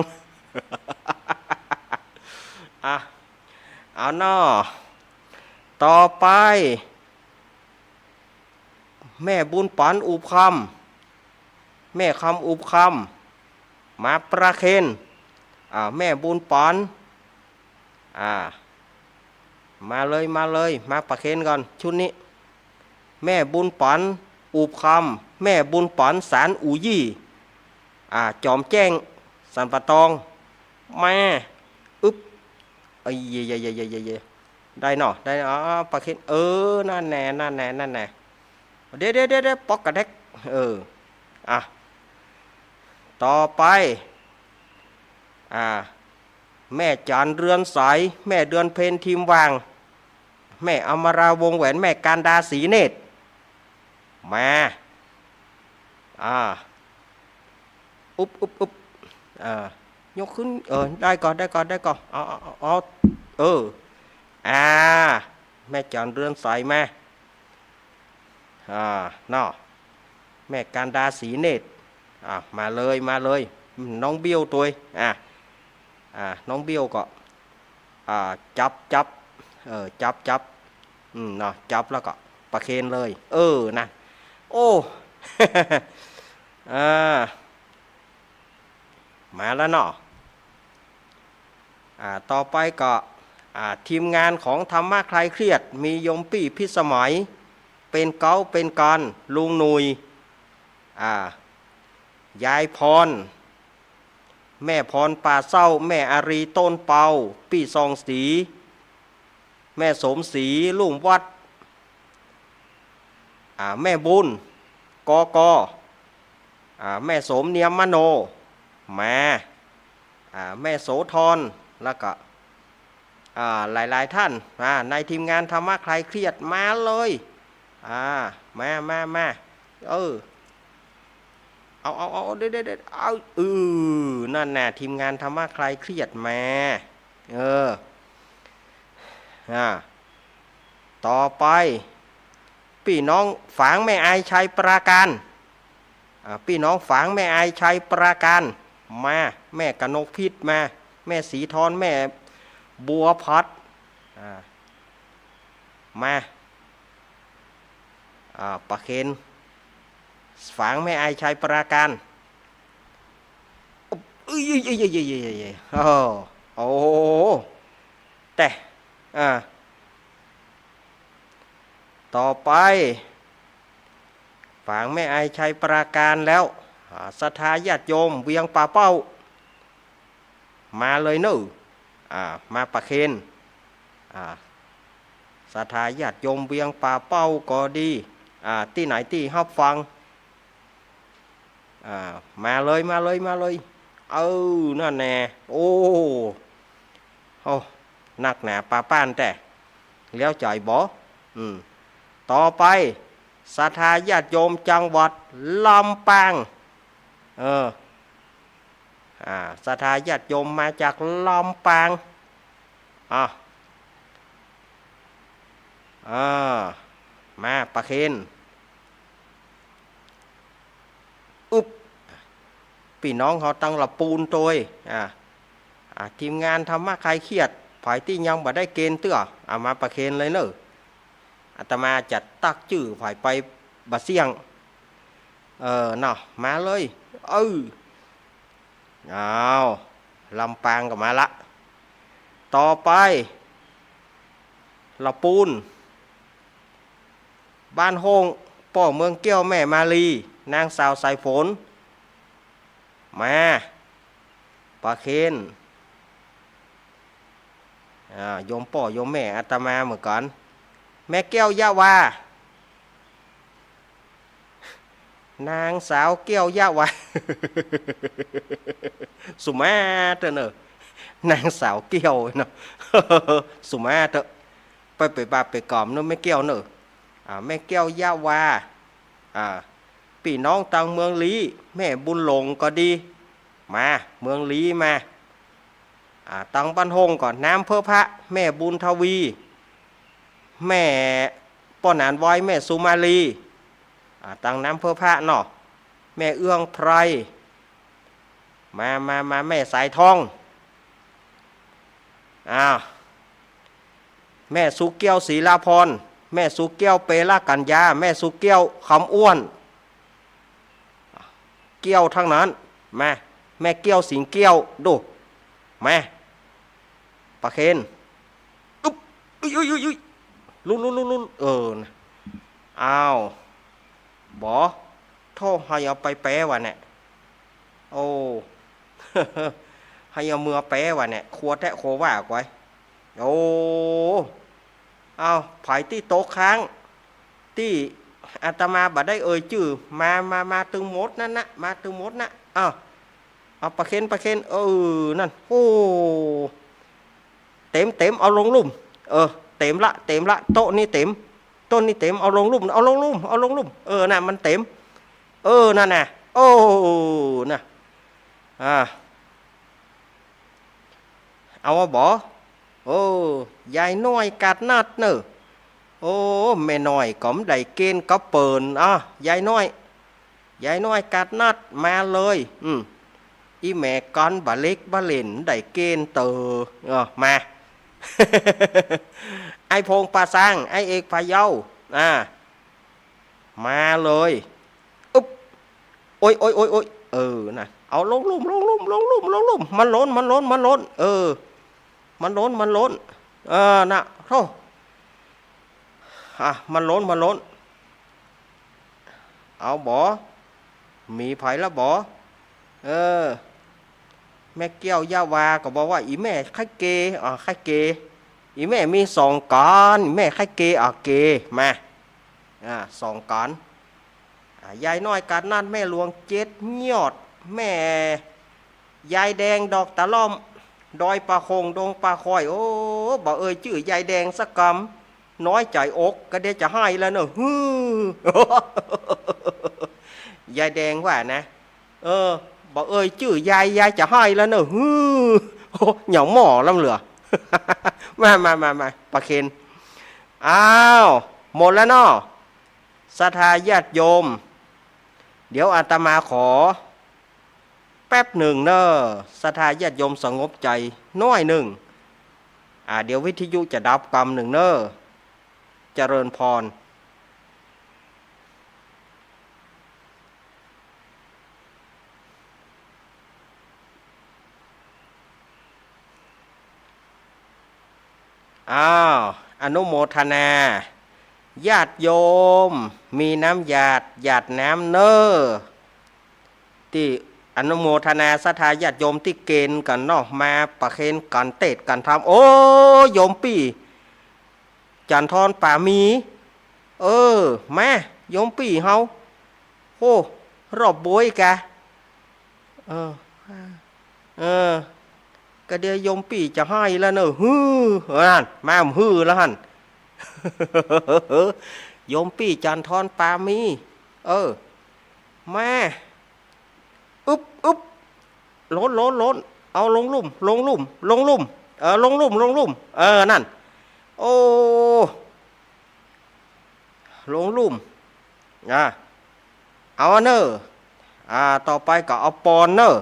เอาเนาะต่อไปแม่บุญปันอุพค แม่คำอุบคำมาประเคนแม่บุญปอนมาเลยมาประเคนก่อนชุดนี้แม่บุญปอนอุบคำแม่บุญปอนสารอูยี่จอมแจ้งสันปะตองแม่อึ๊บเอ้ยเย่ได้เนาะได้ประเคนนั่นแน่เดี๋ยวปอกกระเด็กต่อไปแม่จานเรือนสายแม่เดือนเพนทีมวางแม่อมราวงแหวนแม่การดาสีเนตรมายกขึ้นได้ก่อนเอาแม่จานเรือนสายแม่เนาะแม่การดาสีเนตรมาเลยน้องเบี้ยวตัวน้องเบี้ยวก็จับจับเนาะจับแล้วก็ประเคนเลยนะโอ้ มาแล้วเนาะต่อไปก็ทีมงานของธรรมะคลายเครียดมียมปี้พิสมัยเป็นเกาเป็นกอนลุงหนุยยายพรแม่พรป่าเศร้าแม่อารีต้นเปาปี่ซองสีแม่สมศรีลุงวัดแม่บุญกแม่สมเนียมมโนมาแม่โสธรแล้วก็หลายท่านในทีมงานธรรมะคลายเครียดมาเลยมาเอาเด็ดเอานั่นน่ะทีมงานธรรมะคลายเครียดมาต่อไปพี่น้องฝางแม่อายชัยปราการพี่น้องฝางแม่อายชัยปราการมาแม่กนกพิษมาแม่สีทอนแม่บัวพัดมาประเคนฝางแม่อายชัยปราการโอ้แต่ต่อไปฝางแม่อายชัยปราการแล้วศรัทธาญาติโยมเวียงป่าเป้ามาเลยเนอะมาประเคนศรัทธาญาติโยมเวียงป่าเป้าก็ดีที่ไหนที่ฮับฟังมาเลยนั่นแน่โอ้นักหนาป่าป้านแต่แล้วจ่อยบ่ต่อไปศรัทธาญาติโยมจังหวัดลำปางศรัทธาญาติโยมมาจากลำปางมาประเคนพี่น้องเขาตั้งละปูนตัวทีมงานธรรมะคลายเครียดฝ่ายที่ยังบ่ได้เกณฑ์เตื้อมาประเคนเลยเนอะอาตมาจัดตักชื่อฝ่ายไปบะเสียงเนาะมาเลยเอาลำปางก็มาละต่อไปละปูนบ้านโฮงป่อเมืองเกี้ยวแม่มาลีนางสาวสายฝนมาประเคนโยมป่อโยมแม่อาตมาเหมือนกันแม่แก้วยะวานางสาวแก้วยะวา สุมาเถอะเนอะนางสาวแก้วเนอะ สุมาเถอะไปบาไปกล่อมเนอะแม่แก้วเนอะแม่แก้วยะวาพี่น้องตังเมืองลีแม่บุญหลงก็ดีมาเมืองลีมาตังบ้านโฮงก่อนน้ำเพื่อพระแม่บุญทวีแม่ป้อนานไว้แม่สุมาลีตังน้ำเพื่อพระเนาะแม่เอื้องไพรมาแม่สายทองแม่สุเกี้ยวศรีลาพรแม่สุเกี้ยวเปล่ากัญญาแม่สุเกี้ยวคำอ้วน เกี้ยวทั้งนั้นมาแม่เกี้ยวสิงเกี้ยวดูมาปลาเคนอุ๊บอุ้ยลุ้นนะอ้าวบอโทษให้เอาไปแปะวะเนี่ยโอ้ ให้เอามือแปะวะเนี่ยครัวแทะโคว่าไว้โอ้เอาไผ่ที่โต๊ะค้างที่อาตมาบัดได้ชื่อมาตึงมดนั่นนะมาตึงมดนะเอาปลาเค็นนั่นโอ้เต็มเอาลงลุ่มเต็มละโต๊ะนี่เต็มต้นนี่เต็มเอาลงลุ่มน่ะมันเต็มนั่นน่ะโอ้น่ะเอาบ่ยายน้อยกัดนัดเนอะโอ้แม่น้อยก็มได้เกณฑ์ก็เปิ่นยายน้อยกัดนัดมาเลยอีแม่ก้อนบะเล็กบะเล่นได้เกณฑ์เตอมา ไอพงปลาซังไอเอกพะเยามาเลยอุ๊บโอ้ยน่ะเอาลงลุ่มมันล้นมันล้นน่ะโธ่มันล้นเอาบ่มีไผละบ่แม่เกี้ยวยาวาก็บอกว่าอีแม่ไข่เกอีแม่มี2 ก้อนแม่ไข่เกเกมา2 ก้อนยายน้อยการนั่นแม่หลวง7 ยอดแม่ยายแดงดอกตะล่อมดอยปลาคงดงปลาคอยโอ้บอกชื่อยายแดงสักกำน้อยใจอกก็เดี๋ยวจะให้แล้วเนอะยายแดงว่านะบอกชื่อยายจะให้แล้วเนอะเหนียวหม้อลำเหลือ มาปลาเค็นอ้าวหมดแล้วเนาะศรัทธาญาติโยมเดี๋ยวอาตมาขอแป๊บหนึ่งเนอะศรัทธาญาติโยมสงบใจน้อยหนึ่งเดี๋ยววิทยุจะดับกรรมหนึ่งเนอะเจริญพรอนุโมทนาญาติโยมมีน้ำหยาดน้ำเนอที่อนุโมทนาศรัทธาญาติโยมที่เกณฑ์กันเนาะมาประเคนกันเตดกันทำโอ้โยมปี่จันทรป่ามีแม่โยมปี่เฮาโอ้รอบบุยกะก็เดี๋ยวโยมปี่จะให้แล้วเนอะนั่นมาแล้วหัน โยมปี่จันทรปามีแม่อึบล้นเอาลงลุ่มลงลุ่มนั่นโอ้ลงลุ่มเอาเนอะต่อไปก็เอาปอนเนอะ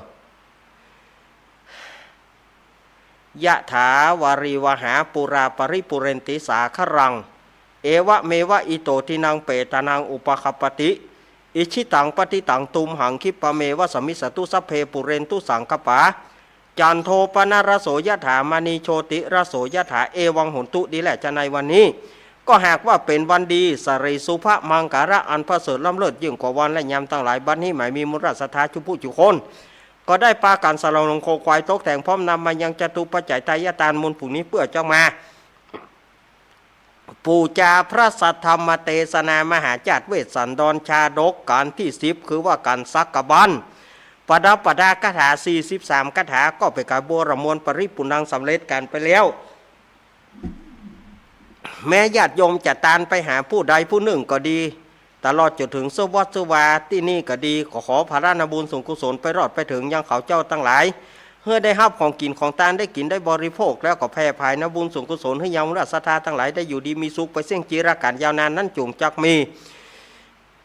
ยะถาวาริวหาปุราปริปุเรนติสาครังเอวะเมวะอิโตทินังเปตานังอุปคปติอิชิตังปฏิตังตุมหังคิปะเมวะสมิสตุสัพเพปุเรนตุสังคปาจันโทปนรโสยถามณีโชติรโสยถาเอวังหนตุดีแหละจะในวันนี้ก็หากว่าเป็นวันดีสริสุภมังการะอันประเสริฐล้ำเลิศยิ่งกว่าวันและยามตั้งหลายบัดนี้หมายมีมุรศรัทธาจุจุคนก็ได้ปาการสลองลงโคควายตกแต่งพร้อมนำมายังจตุปัจจัยไตรยตานมูลผู้นี้เพื่อจ้องมาปูจาพระสัทธรรมเทศนามหาจารย์เวสสันดรชาดกการที่10คือว่าการซักกบันปดาคาถา43คาถาก็ไปกับโบรมวลปริปุนังสำเร็จกันไปแล้วแม้ญาติโยมจะตานไปหาผู้ใดผู้หนึ่งก็ดีตลอดจนถึงสวัสดิ์วาที่นี่ก็ดีขอพระราชบุญส่งกุศลไปรอดไปถึงยังเขาเจ้าทั้งหลายเพื่อได้รับของกินของทานได้กินได้บริโภคแล้วก็แผ่ภายนบุญส่งกุศลให้ยังราชธาทั้งหลายได้อยู่ดีมีสุขไปเสี่ยงจีรการยาวนานนั้นจุงจักมี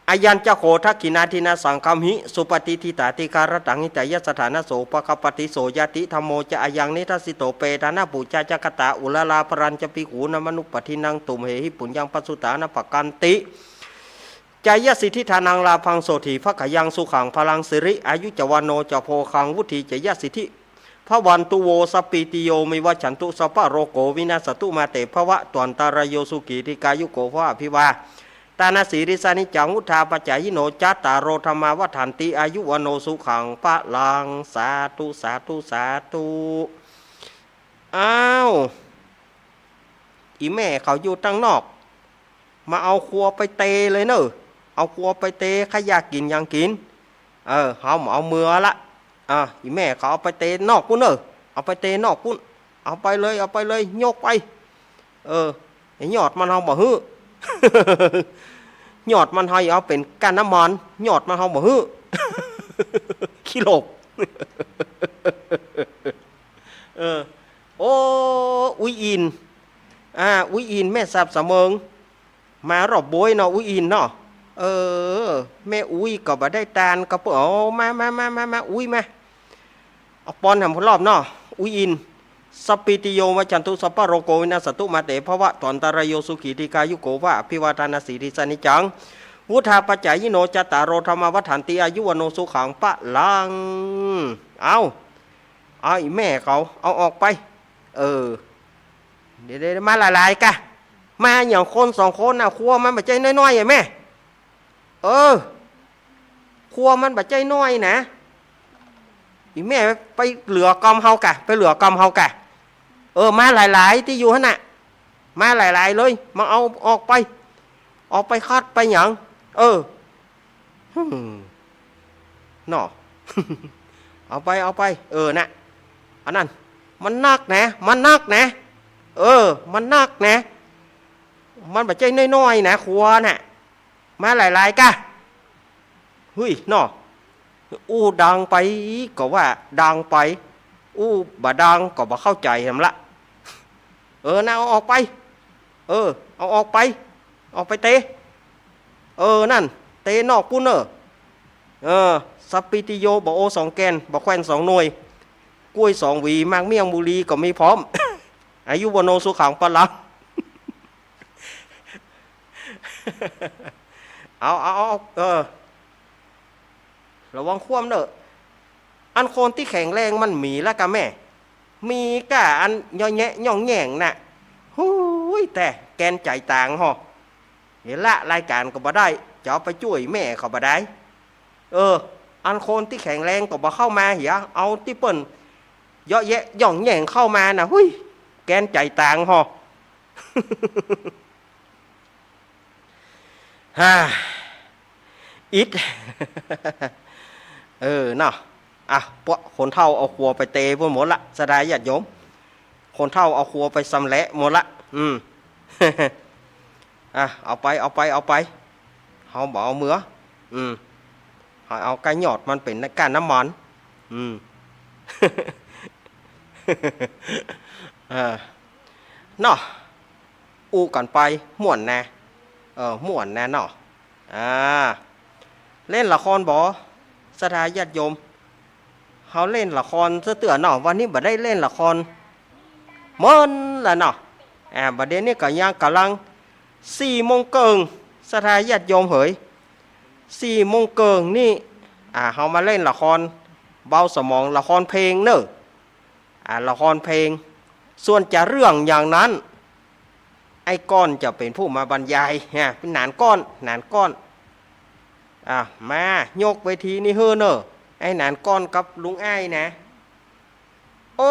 อายัญจโคทักขินาทินาสังคัมหิสุปฏิทิตาติการตังหิตายสถานะโสปคปติโสยติธรรมโมจะอายังนิทัสสิโตเปทานาปุจจจักตาอุลาลาปรัญจปิขูนมนุปทินังตุมเหหิปุญญังปัสสุตานปกันติ จายสิทธิธานังลาพังโสถีพระกยังสุขังพลังสิริอายุจวานโนจโพคังวุธีจายสิทธิพระวันตุโวสปิติโยมิวัฉันตุสัพพะโรโกวินาสตุมาเตภวะตวันตารโยสุขีติกายุโกภวะอภิวาตานาสีริสานิจังวุธาปัจจายโนจัตตารโรธรรมาวัฏันติอายุวโนสุขังพระลังสาธุสาธุสาธุอ้าวอีแม่เขาอยู่ตั้งนอกมาเอาครัวไปเตเลยเนอะเอาครัวไปเตใครอยากกินยังกินเอามือละอีแม่เขาเอาไปเตนอกปุ้นเอาไปเตนอกปุ้นเอาไปเลยยกไปไอ้ยอดมันเอาบ่ฮื้อยอดมันให้เอาเป็นก้านน้ำมันยอดมันเอาบ่ฮื้อขี้โลกโอ้อุ้ยอินอุ้ยอินแม่สับสะเมิงมารอบโบยเนาะอุ้ยอินเนาะแม่อุ้ยก็บ่ได้ตานก็เปเอามาอุ้ยมาเอาปอนทำพลรอบเนาะอุ้ยอินสปิติโยวัจันตุสัพพะโรโกวินาสตุมาเตภวะตวันตารโยสุขีติกายุโกวะอภิวาทนาสีริสานิจังวุธาปัจจายโนจัตตารโรธรรมวัฏันติอายุวโนสุขังปะลังเอาอีแม่เขาเอาออกไปเดี๋ยวมาหลายๆกะมาอย่างคนสองคนน่ะครัวมันบัดใจน้อยๆไอ้แม่ครัวมันบัดใจน้อยนะอีแม่ไปเหลือกอมเฮากะไปเหลือกอมเฮากะมาหลายๆที่อยู่หั่นน่ะมาหลายๆเลยมาเอาออกไปคัดไปหยังน่อ เอาไปน่ะอันนั้นมันนักนะมันนักนะมันบัดใจน้อยๆนะครัวน่ะมาหลายๆกะเฮ้ยน่อดังไปก็ว่าดังไปบ่ดังก็บ่เข้าใจทำละน่าเอาออกไปเอาออกไปเตนั่นเตนอกปุ้นสัปปิติโยบ่โอ2แกนบ่แควน2หน่วยกล้วย2หวีมากเมี่ยงบุรีก็มีพร้อม อายุวโนสุขังปะลัง เอาระวังคว่ำเนอะอันคนที่แข็งแรงมันมีแล้วกะแม่มีกะอันย่อแยะย่องแย่งน่ะหูยแต่แกนใจต่างหอเห็นละรายการก็บ่ได้จะเอาไปช่วยแม่เขาบ่ได้อันคนที่แข็งแรงก็บ่เข้ามาเหียเอาที่เปิ้นย่อแยะย่องแย่งเข้ามาน่ะหุ้ยแกนใจต่างหอ อิด เนาะพวกคนเฒ่าเอาครัวไปเตะพวกหมดละสดายญาติโยมคนเฒ่าเอาครัวไปสำแหละหมดละเอาไปเฮาบ่เอาเมือเอาไก่หยอดมันเป็นก้านน้ำมันเนาะกันไปม่วนแน่ม่วนแน่เนาะเล่นละครบ่สดายญาติโยมเขาเล่นละครเตือนเนาะวันนี้บ่ได้เล่นละครเมินละเนาะบัดเดี๋ยวนี้ก็ยังกำลัง4 โมงเกิงสดายญาติโยมเหย4 โมงเกิงนี่เขามาเล่นละครเบาสมองละครเพลงเนอะละครเพลงส่วนจะเรื่องอย่างนั้นไอ้ก้อนจะเป็นผู้มาบรรยายเป็นหนานก้อนมายกเวทีนี่เฮ้อเนอะไอ้หนานก้อนกับลุงไอ้นะโอ้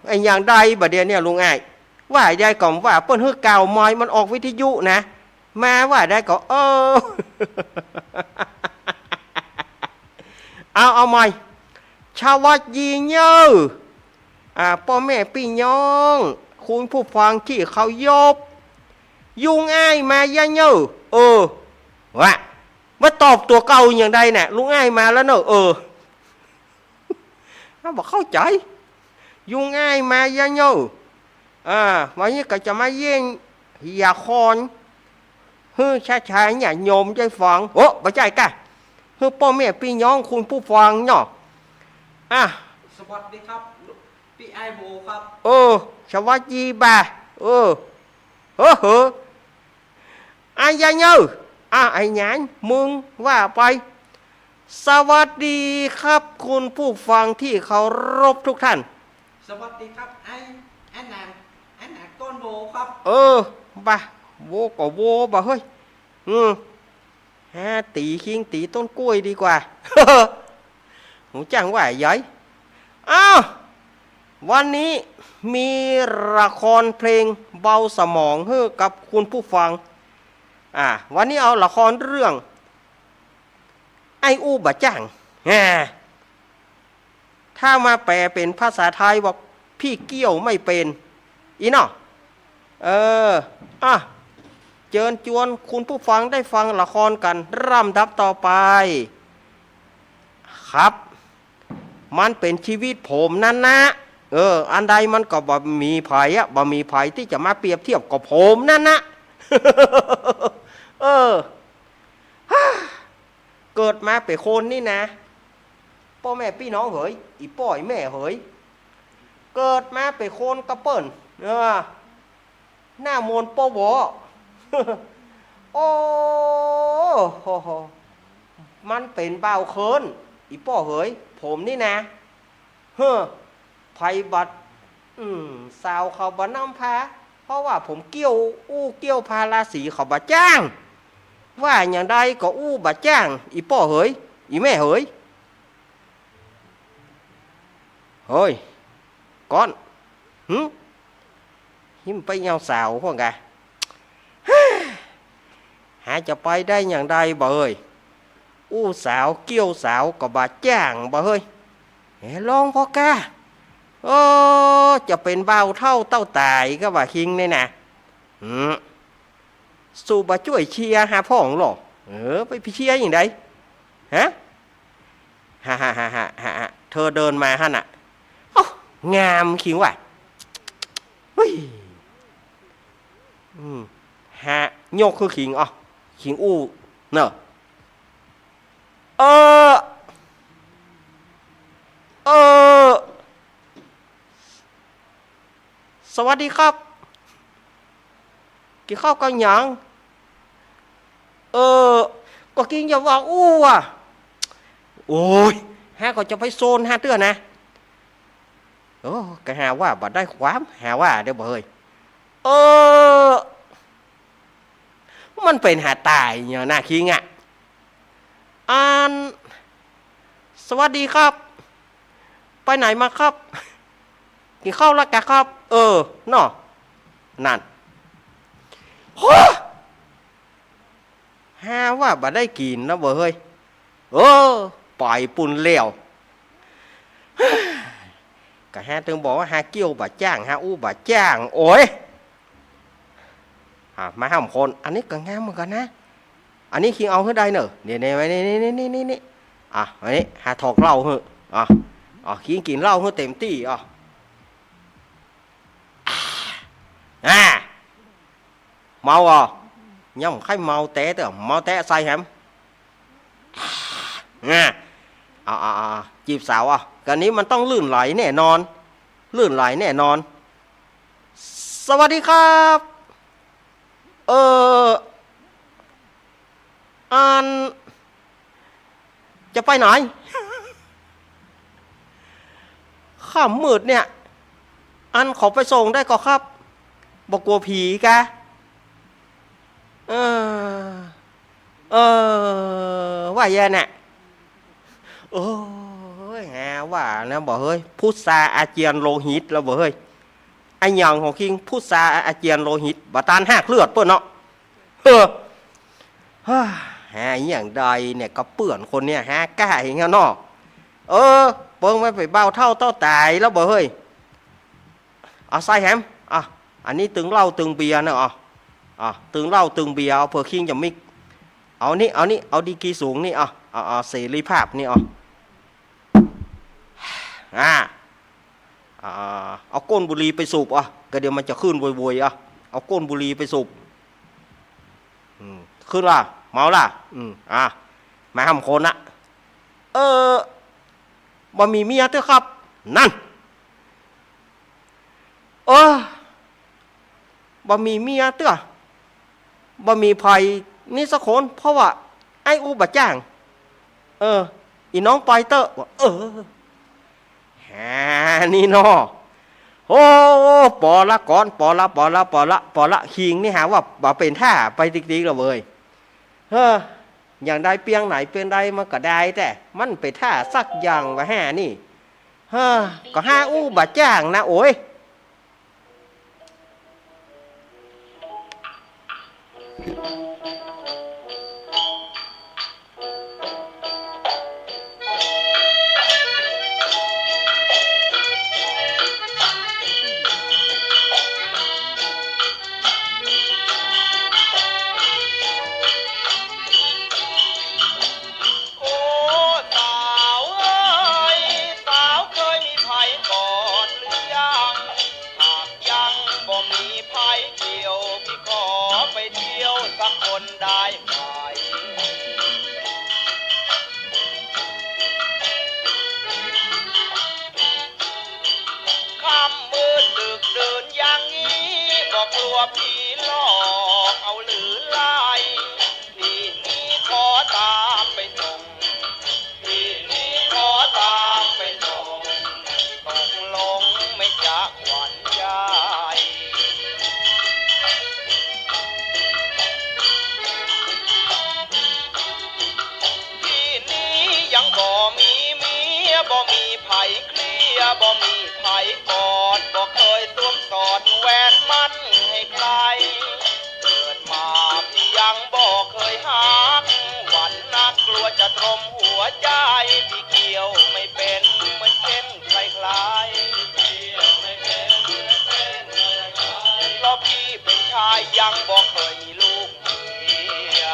ไอ้อย่างใดบัดเดี๋ยวเนี่ยลุงไอ้ว่าได้ก่อนว่าเปิ้นเฮือเก่าไม้มันออกวิทยุนะมาว่าได้ก็เอาใหม่ชาววัดยีเยอพ่อแม่พี่น้องคุณผู้ฟังที่เขายบยุงอ้ายมาย่าเยอว่าตอบตัวเก่าอย่างใดน่ะลุงอ้ายมาแล้วเนอะเขาบอกเข้าใจยุงอ้ายมาย่าเยวันนี้ก็จะมาเยี่ยงอย่าคอนช้าๆอย่าโยมใจฟังบ่ใจกะพ่อแม่พี่น้องคุณผู้ฟังเนาะ
สวัสดีครับพี่ไอโบครับ
สวัสดีบ่า อายายเนอไอ้หยานมึงว่าไปสวัสดีครับคุณผู้ฟังที่เคารพทุกท่าน
สวัสดีครับไอ้นานก้อนโบครับ
บ่ะโวก็โวบ่ะเฮ้ยตีคิงตีต้นกล้วยดีกว่า หูจังว่าใหญ่อ้าววันนี้มีละครเพลงเบาสมองให้กับคุณผู้ฟังวันนี้เอาละครเรื่องไอ้อู้บะจ่างถ้ามาแปลเป็นภาษาไทยบอกพี่เกี้ยวไม่เป็นอีเนาะเชิญชวนคุณผู้ฟังได้ฟังละครกันลำดับต่อไปครับมันเป็นชีวิตผมนั่นนะอันใดมันก็บ่มีภัยบ่มีภัยที่จะมาเปรียบเทียบกับผมนั่นนะ เกิดมาเป็นคนนี่นะพ่อแม่พี่น้องเหยอีป่อยแม่เหยเกิดมาเป็นคนกระเปิ้นหน้ามนโปวอ โอ้โหมันเป็นเบาเคินอีป่อเหยผมนี่นะไผบัดสาวเขาบ่น้ำพาเพราะว่าผมเกี้ยวพาราสีเขาบ่จ้างว่าอย่างใดก็บ่จ้างอีป่อเหยอีแม่เหยเฮ้ยก้อนหิมไปเงาสาวพวกไงหาจะไปได้อย่างใดบ่เอ้ยสาวเกี้ยวสาวก็บ่จ้างบ่เฮ้ยลองพอกาจะเป็นเบาเท่าเต้าตายก็ว่าคิงนี่นะสู่บ่ช่วยเชียร์หาพ่องหรอไปเชียร์อย่างใดฮะเธอเดินมาฮะน่ะงามคิงว่ะเฮ้ยโยกคือขิงขิงเนอะสวัสดีครับกินข้าวกันยังก็กินอย่าว่าอ่ะโอ้ยก็จะไปโซนเตื้อนะก็หาว่าบัดได้ความหาว่าเดี๋ยวบ่เฮ้ยมันเป็นหาตายเนี่ยหน้าคิงสวัสดีครับไปไหนมาครับกินข้าวแล้วกะครับเนาะนั่นหาว่าบัดได้กินนะบ่เฮ้ยปล่อยปุ่นเลี้ยวก็ถึงบอกว่าหาเกี้ยวบ่จ้างหาบ่จ้างโอ้ยมาห้ามคนอันนี้ก็งามเหมือนกันนะอันนี้คิงเอาให้ได้เนอะนี่ไว้นี่อันนี้หาถอกเหล้าเหอะคิงกินเหล้าให้เต็มที่เมาย่ำไข่เมาแตะเถอะเมาแตะใส่แฮมจีบสาวกันนี้มันต้องลื่นไหลแน่นอนสวัสดีครับจะไปไหนข้ามมืดเนี่ยขอไปส่งได้ก็ครับบอกกลัวผีกะว่าแย่น่ะว่านะบอกเฮ้ยพุทธาอาเจียนโลหิตแล้วบอกเฮ้ยไอ้ยังของคิงพุทธาอาเจียนโลหิตบาตานหักเลือดเปื้อนเนาะอย่างใดเนี่ยก็เปื่อนคนเนี่ยกล้าอย่างเงี้ยเนาะเปิ้งไม่ไปเบ้าเท่าตายแล้วบอกเฮ้ยใส่แฮมอันนี้ตึงเหล้าตึงเบียร์นะตึงเหล้าตึงเบียร์เผื่อคิงจะมิกเอาดีกีสูงนี่เสรีภาพนี่เอาก้นบุหรี่ไปสูบก็เดี๋ยวมันจะขึ้นโวยเอาก้นบุหรี่ไปสูบขึ้นล่ะเมาล่ะมาห้ามคนนะบ่มีเมียเถอะครับนั่นบ่มีเมียเถอะ บ่มีภัยนี่สักคนเพราะว่าไอ้อูบะจ้างอีน้องปอยเตอร์ว่าหานี่นอโอ้ปอละก่อนปอละคิงนี่หาว่าบ่เป็นท่าไปติ๊กๆแล้วเว้ยอย่างใดเปียงไหนเปียงใดมันก็ได้แต่มันไปท่าสักอย่างว่าหานี่ก็หาอูบะจ้างนะโอ้ย
ผีหลอกเอาหรือไล่พี่นี้ขอตามไปส่งพี่นี้ขอตามไปส่งตกลงไม่จะหวั่นใจพี่นี้ยังบ่มีเมียบ่มีไผเคลียบ่มีไผกอดบ่เคยสวมสอดแหวนมั่นให้ใครเกิดมาพี่ยังบ่เคยหักหวั่นนักกลัวจะตรมหัวใจพี่เกี่ยวไม่เป็นเหมือนเช่นใครเพราะพี่เป็นชายยังบ่เคยมีลูกเมีย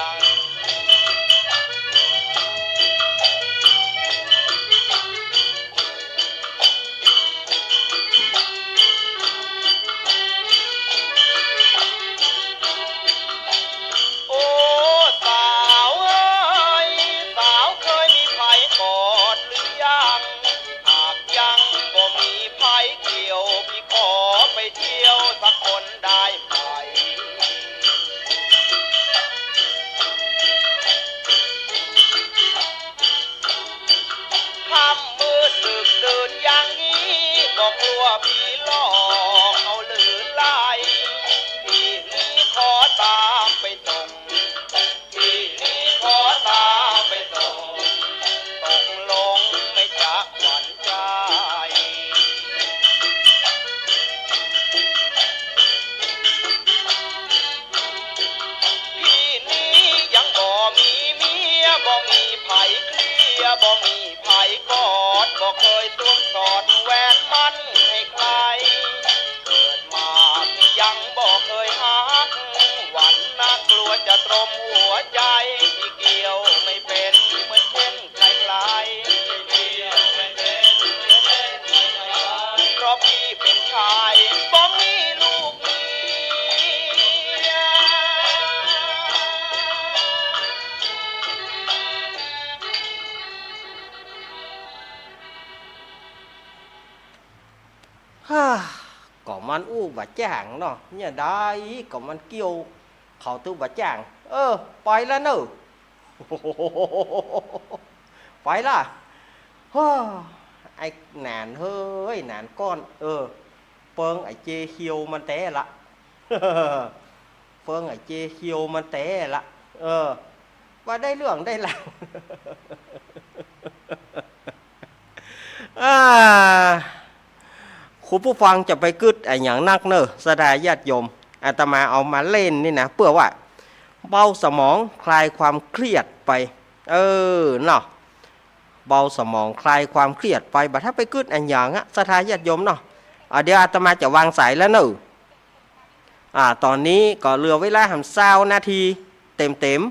กลัวผีหลอกเอาหรือไล่พี่นี้ขอตามไปส่งพี่นี้ขอตามไปส่งตกลงไม่จะหวั่นใจพี่นี้ยังบ่มีเมียบ่มีไผเคลียบ่มีไผกอดบ่เคยสวมสอดแหวนมั่นให้ใครเกิดมาพี่ยังบ่เคยหักหวั่นนักกลัวจะตรมหัวใจพี่เกี่ยวไม่เป็นเหมือนเช่นใครเพราะพี่เป็นชายบ่มีลูกเมีย
ก็มันอู้บะจ้างเนาะเนี่ยได้ก็มันเกี่ยวเขาตู้บะจ้างไปแล้วเนอะ ไปล่ะไอ้หนานเฮ้ยหนานก้อนเฟิงไอ้เจเคียวมันแต้ละ เฟิงไอ้เจเคียวมันแต้ละว่าได้เรื่องได้หลัง คุณผู้ฟังจะไปกึดไอ้อย่างนักเนอะสดาญาติโยมอาตมาเอามาเล่นนี่นะเพื่อว่าเบาสมองคลายความเครียดไปเนาะเบาสมองคลายความเครียดไปบัดถ้าไปกึดไอ้อย่างสดาญาติโยมเนาะเดี๋ยวอาตมาจะวางสายแล้วเนอะตอนนี้ก็เหลือเวลา20 นาทีเต็ม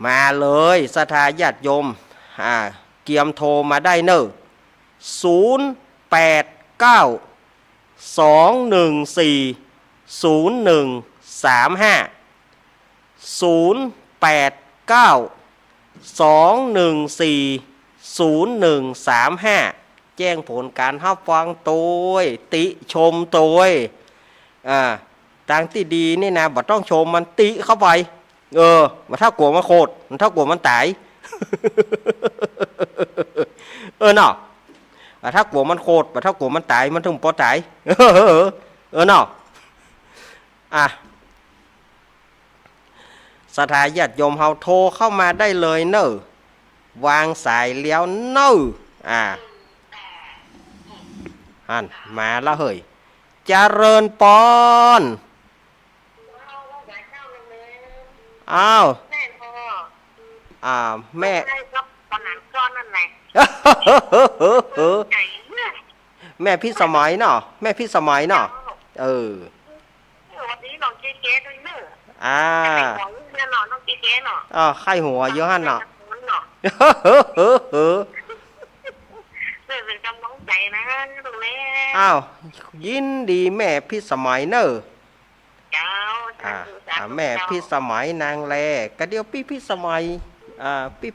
มาเลยสดาญาติโยมเกียมโทรมาได้เนอะแจ้งผลการรับฟังตัวติชมตัว ทางที่ดีนี่นะบ่ต้องชมมันติเข้าไปมันถ้ากลัวมันโคตรมันถ้ากลัวมันตาย เนาะถ้ากลัวมันโคตรถ้ากลัวมันตายมันถึงปอตาย เนาะสถาญาติโยมเฮาโทรเข้ามาได้เลยเนอะวางสายแล้วเนอะหันมาแล้วเฮ้ยเจริญปอนอ้าวแม่แม่พี่สมัยเนาะแม่พี่สมัยเนาะ
วันนี้น้องเจ๊ๆด้วยเนอะน้องเจ๊ๆเนาะ
ไข้หัวเยอะหันเนาะ
เป็นกำลังใจนะตรงนี้
ยินดีแม่พี่สมัยเนอะ
เจ้า
แม่พี่สมัยนางแลกระเดียวพี่สมัย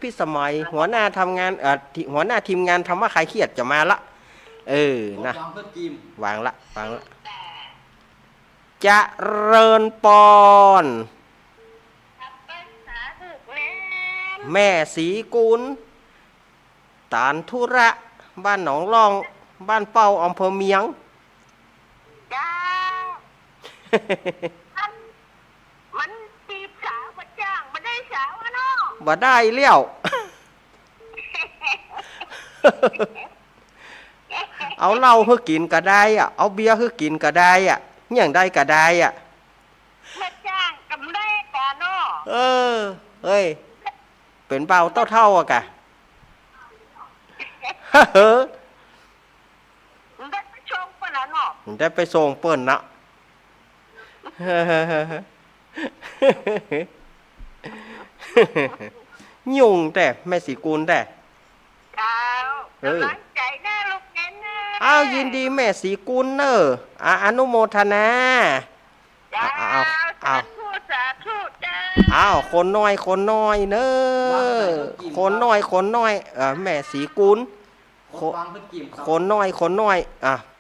พี่สมัยหัวหน้าทำงานหัวหน้าทีมงานทำว่าใครเครียดจะมาละนะวางละจะเริญปอนแม่ศรีกุลตานธุระบ้านหนองล่องบ้านเป้าอำเภอเมียง
มันตีสาวมาจ้างมาได้สาวเนาะ
บ่ได้เลี้ยว เอาเหล้าให้กินก็ได้เอาเบียร์ให้กินก็ได้อย่างได้ก็ได้
มาจ้างกำได้ก่อนเนาะ
เฮ้ยเป็นเบาเท่ากะ
ได้ไปชมเปิ้นเนาะ
ได้ไปส่งเปิ้นนะยุ่งแต่แม่ศรีกุลแต่
กำลังใจนะลูกเน้น
นะยินดีแม่ศรีกุลเนอะอนุโมทนา
สาธุจ้า
คนน้อยเนอะคนน้อยแม่ศรีกุลคนน้อย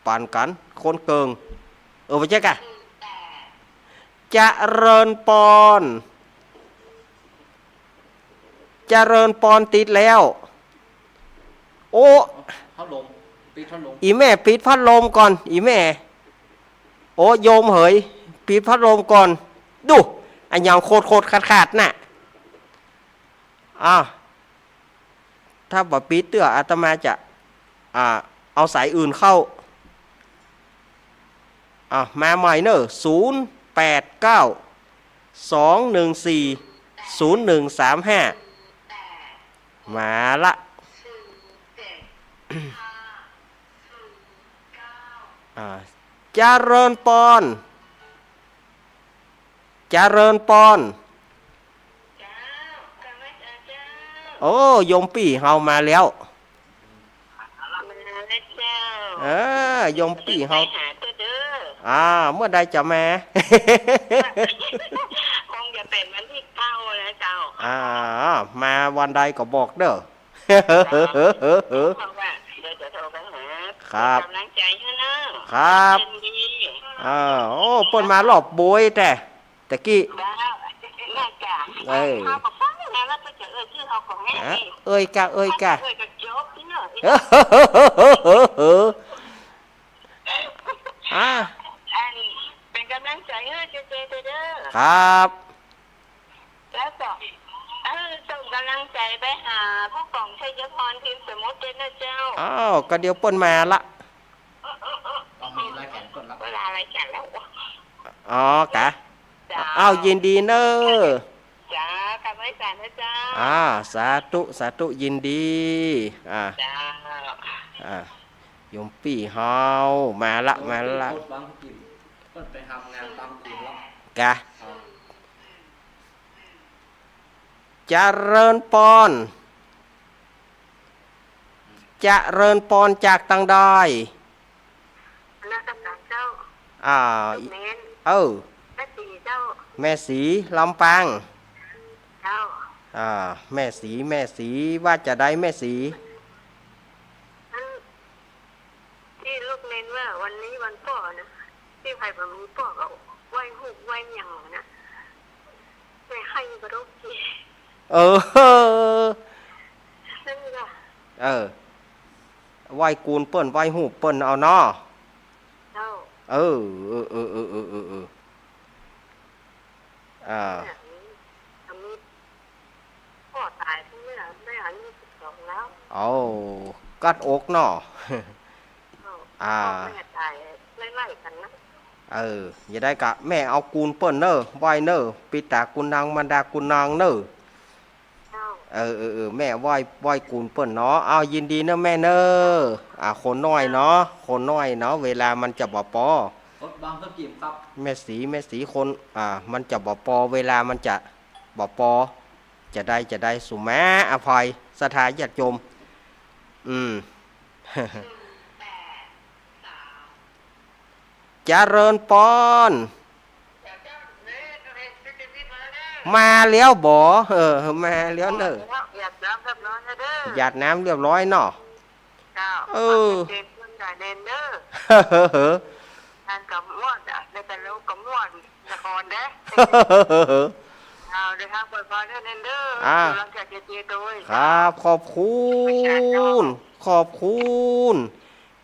ป่านกันคนเกิงไปเจ๊กะจะเริญปอนติดแล้วโอ้อีแม่ปิดพัดลมก่อนอีแม่โอ้โยมเหยปิดพัดลมก่อนดูอันยาวโคตรขาดน่ะถ้าบ่ปิดเตื้ออาตมาจะเอาสายอื่นเข้ามาใหม่เนอะ089-214-0135มาละเจริญปอนโอ้ยมปี่เฮามาแล้วยมปี่เฮาเมื่อใดจะมา
คงจะเป็นวันที่9นะเจ้า
มาวันใดก็บอกเด้อครับ
กำลังใจให้
นะครับโอ้เปิ้นมารอบบุยแต่ตะกี้กะ
เป็นกำลังใจให้เจ๊ๆเด้อ
ครับ
แล้วก็ส่งกำลังใจไปหาผู้กองชัยพรพิมพ์สมุทรนะเจ้า
ก็เดี๋ยวเปิ้นมาละ
มีรายการก่อนละเวลารายการแล้ว
กะยินดีเนอะ
จ้ากลับไว้สารนะจ้า
สาธุยินดี
จ้า
โยมปี่เฮามาละไปทำงานตามกลุ่มแล้วกะเจริญปอนจากตังได้แม่ศรีลำปางแม่ศรีว่าจะได้แม่ศรี
ที่ลูกเน้นว่าวันนี้วันพ่อนะที่ใครแบบมีพ่อก็ไหว้หู กไว้อย่างนะไม่ให้บรุกี
เออ
นั่นก็
เออไหว้กูนเปิ้นไหว้หูเปิ้นเอาเนาะ
เจ้า
เอออ่า
แบบนี้ทำนี้พ่อตายที่เนี่ยได้อายุ12แล้ว
เอากัดอกเนาะ
พ่อ
อ่า
แม่ตายไล่ๆกันนะ
เอออย่าได้กะแม่เอากูนเปิ้นเนอไหว้เนอปิตากุนนางมันดากุนนางเนอ
เจ้า
แม่ไหว้กูนเปิ้นเนาะเอายินดีเนอะแม่เนอคนน้อยเนาะคนน้อยเนาะเวลามันจะบ่ปอ
รถบางก็กิมครับ
แม่สีคนมันจะบ่ปอเวลามันจะบ่ปอจะได้สุแม่อภัยสถาญาติโยมเจริญปอนมาแล้วบ่มาแล้วเนอะ
อยากรับแบบน้อยนะเด้อ
หยาดน้ำเรียบร้อยเนาะ
เจ้า
เออ
เด็กคนใหญ่เดนเด้อ
เฮ้อ
ทานกับม่วนในแต่ละกับม่วนละครเด้เอาเดี๋ยวทางเปิดพอเด้อเดนเด้อหลังจากเจโดย
ครับขอบคุณ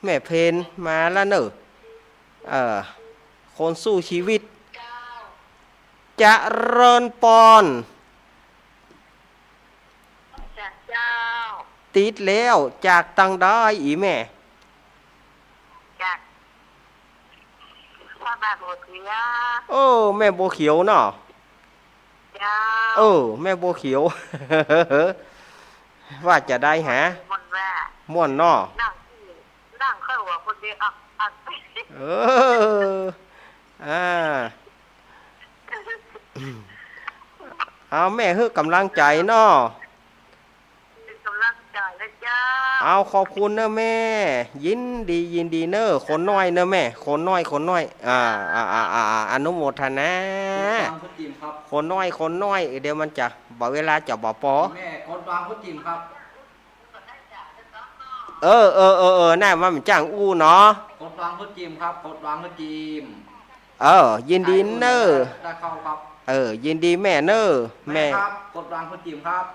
แม่เพนมาแล้วเนอะคนสู้ชีวิตเจริญปอน
จากเจ้า
ติดแล้วจากตังได้อีแม่
จากพ่อบ้านหมดเนี้ย
แม่โบวเขียวเนาะ
เจ้า
แม่โบวเขียว ว่าจะได้หา
มันแว่
ม่วนเนาะ
นั่งเข้าหัวคนเดียวอักไป
เอาแม่เฮือกำลังใจเนาะ
เป็นกำลังใจนะเจ้า
เอาขอบคุณนะแม่ ยินดีเนอะคนน้อยเนอะแม่คนน้อยอนุโมทนา
บางก็กิมครับ
คนน้อยเดี๋ยวมันจะบอกเวลาจะบอกปอ
แม่กดบางก็กิมครับ
น่ามันจ้างอู้เนาะ
กดบางก็กิมครับกดบางก็กิม
ยินดีเนอะ
ได้เข้าครับ
ยินดีแม่เนอะแม่
ครับกดบางก็กิมครับ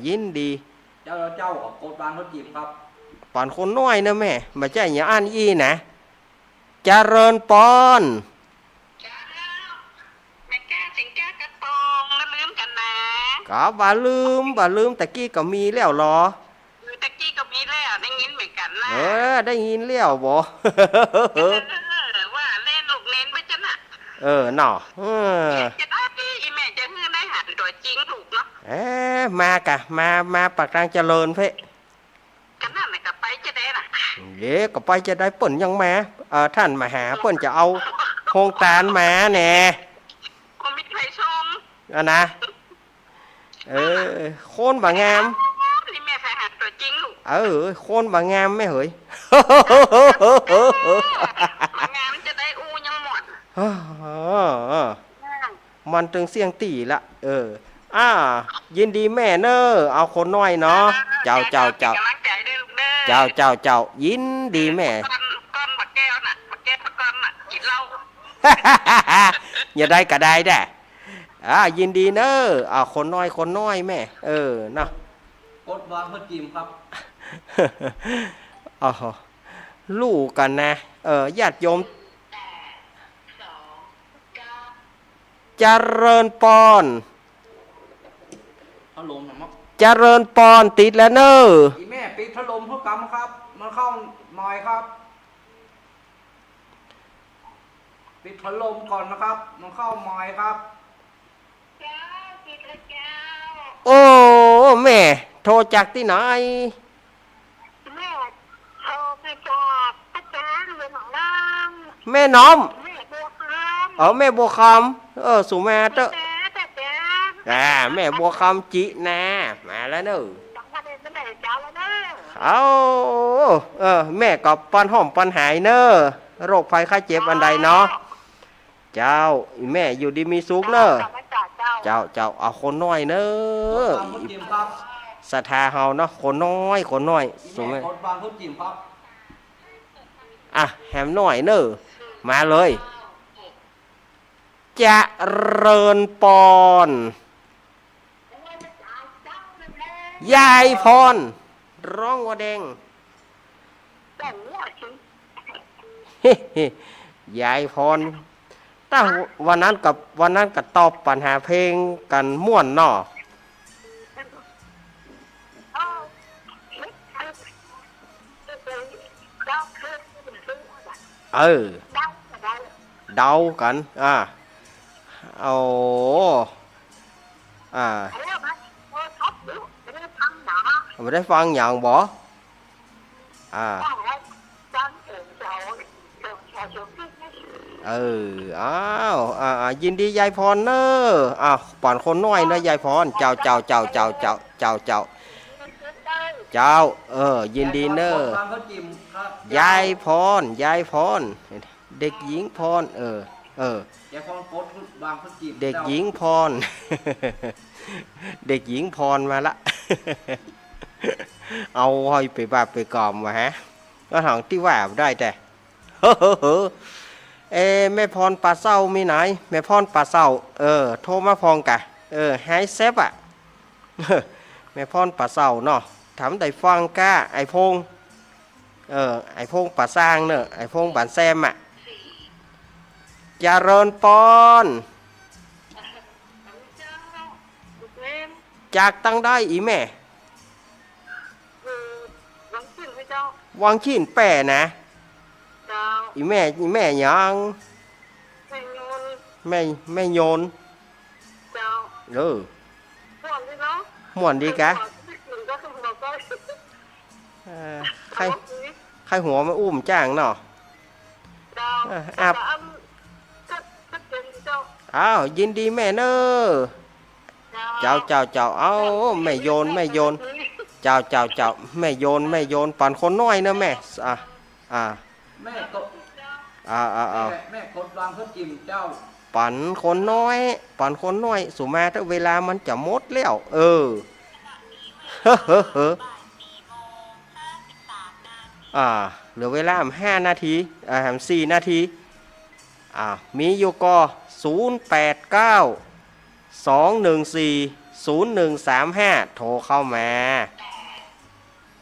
ยินดี
เจ้ากดบางก็กิมครับ
ปอนคนน้อยเนอะแม่มาใจอย่าอ่านอีนะเจริญปอน
แม่แก้สิงแก้กระตองแล้วลืมกันนะ
ก็บ่ลืมตะกี้ก็มีแล้วเหรอ
ตะกี้ก็มีแล้วได้ยินเหมือนกันนะ
ได้ยินแล้วบ่
ว่าเล่นลูกเน้นไปจ้ะน่ะ
เนาะ
จะได้อีแม่จะฮื้อได้หันตัวจริงถูกเนาะ
มาปากทางเจริญเพ่
กันนั่นน่ะก็ไปจะได้น่ะ
เดี๋ยวก็ไปจะได้เปิ่นยังมาท่านมาหาเปิ่นจะเอาโครงการมาแน่
ก็มีใครชม
นะโคนบางงาม
นี่แม่ใครหันตัวจริงลูก
โคนบางงามไม่เหย
มางานจะได้อูยังหมด
มันตึงเสียงตีละยินดีแม่เนอเอาคนน้อยเนาะเจ้า
กำลังใจด้วยลูกเด้อ
เจ้ายินดีแม่
ก้อนบักแก้วน่ะบักแก้วก้อนน่ะกินเหล้า
อย่าได้ก็ได้แด่ยินดีเนอคนน้อยแม่เนาะ
กดบางก็กิมครับ
ลูกกันนะญาติโยมเจริญปอน
พัดลมนะมั้ง
เจริญปอนติดแล้วเนอ
อีแม่ปิดพัดลมเพื่อกำครับ มันเข้าหน่อยครับ ปิดพัดลมก่อนนะครับ มันเข้าหน่อยครับ
เจ้ากินแล้วเจ้า
โอ้แม่โทรจากที่ไหน
แม่โทรไปจากอาจารย์เรื่องของน้
แม่น้อม
ำแม่บัวคำ
แม่บัวคำสุแม่เตอะ
แต่
แม่บัวคำจินะมาแล้วเนอะ
ต้องมาเดินไปไหนเจ้าแล้วเด้
เอาแม่กับปันหอมปันหายเนอะโรคภัยไข้เจ็บอันใดเนาะเจ้าแม่อยู่ดีมีสุขเนอะเจ้าเอาคนน้อยเนอก
ดบางก็กิมครับ
ศรัทธาเฮาเนาะคนน้อย
อี
สุ
แม่
แม่
กดบางก็กิมครับ
แหมน้อยเนอะ มาเลยจะเริญปอนยายพรร้องว่าแดง
แต่เนี่ยสิ
ยายพรถ้าวันนั้นกับตอบปัญหาเพลงกันม่วนเนาะ
เอาไม่ใช่เป็นเจ้าคือเป็นซื้ออะไร
เออ
เดาก็ได้
เดากันเอา
แล้วมันโอ้ท็อปดูไม่ได้ฟังหนา
ไม่ได้ฟังอย่างบ่
ได้แล้วจังเอ็นเจ้าเจ้าแค่ชมที่นี่
ยินดียายพรเนอะป่อนคนน้อยเนอะยายพรเจ้ายินดีเนอะ
บางเขาจิ้มครับ
ยายพรเด็กหญิงพร
ยายพรโคตรบางเขาจิ้ม
เด็กหญิงพร เด็กหญิงพรมาละ เอาห้อยไปบาไปกอมมาฮะก็ถางที่ว่าได้แต่ แม่พรป่าเศร้ามีไหนแม่พรป่าเศร้าโทรมาพองกะไฮเซฟอ่ะ แม่พรป่าเศร้าเนาะถามได้ฟังก้าไอพงไอพงป่าสร้างเนอะไอพงบ้านแซมอ่ะเจริญปอนจากตั้งได้อีแม่วังขินแป่นะอีแม่ยังแม่โยนม่วนดีกะใครหัวมาอุ้มจ้างเนาะอ้าวยินดีแม่เนอะเจ้าเอาแม่โยนเจ้าแม่โยนปั่นคนน้อยเนอะแม่
แม่กด แม่กดวางเขาจิ้มเจ้า
ปั่นคนน้อยสุมาถ้าเวลามันจะหมดแล้วเหลือเวลา5 นาที4 นาทีมีอยู่ก็089 214 0135โทรเข้ามา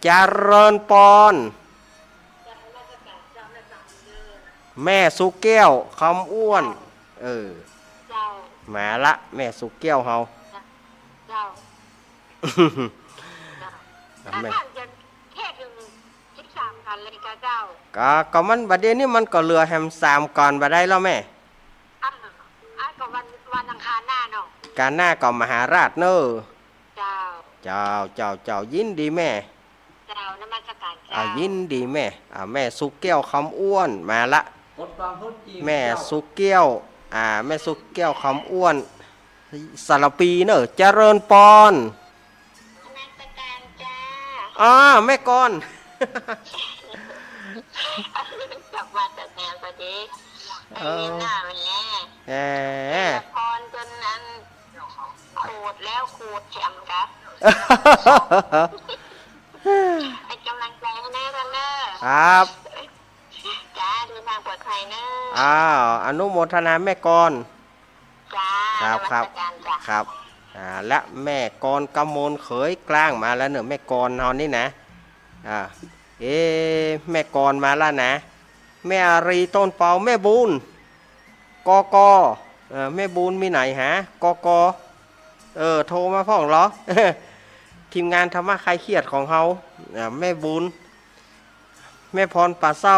เจริญปอนแม่สุแก้วคำอ้วนมาละแม่สุแก้วเฮาแม่ก็มันบัดเดี๋ยวนี้มันก็เหลือแฮม3ก่อนบัดได้แล้วแม่
ก็วันอังคารหน้าเนาะ
การหน้าก็มหาราชเนอะ
เ
จ้ายินดีแม่
นมัสการเจ้า
ยินดีแม่แม่สุแก้วคำอ้วนมาละแม่สุแก้วแม่สุแก้วคำอ้วนสารปีเนอะเจริญปอน
นมัสการจ้า
แม่ก่อน
กลับมาแต่แนวพอดีไอ้นี่หน้ามันแน่พรจนนั้นขูดแล้วขูดแฉมครับให้กำลังใจให้แน่กันเนอะ
ครับ
จ้าดูทางปลอดภัยเนอะ
อนุโมทนาแม่ก่อน
จ้า
ครับและแม่กรกำมลเขยกลางมาแล้วเนอะแม่กรเฮานี่นะแม่กรมาแล้วนะแม่อารีต้นเปาแม่บุญกแม่บุญมีไหนฮะกโทรมาพ่องเหรอ ทีมงานธรรมะใครเครียดของเฮาแม่บุญแม่พรป่าเศร้า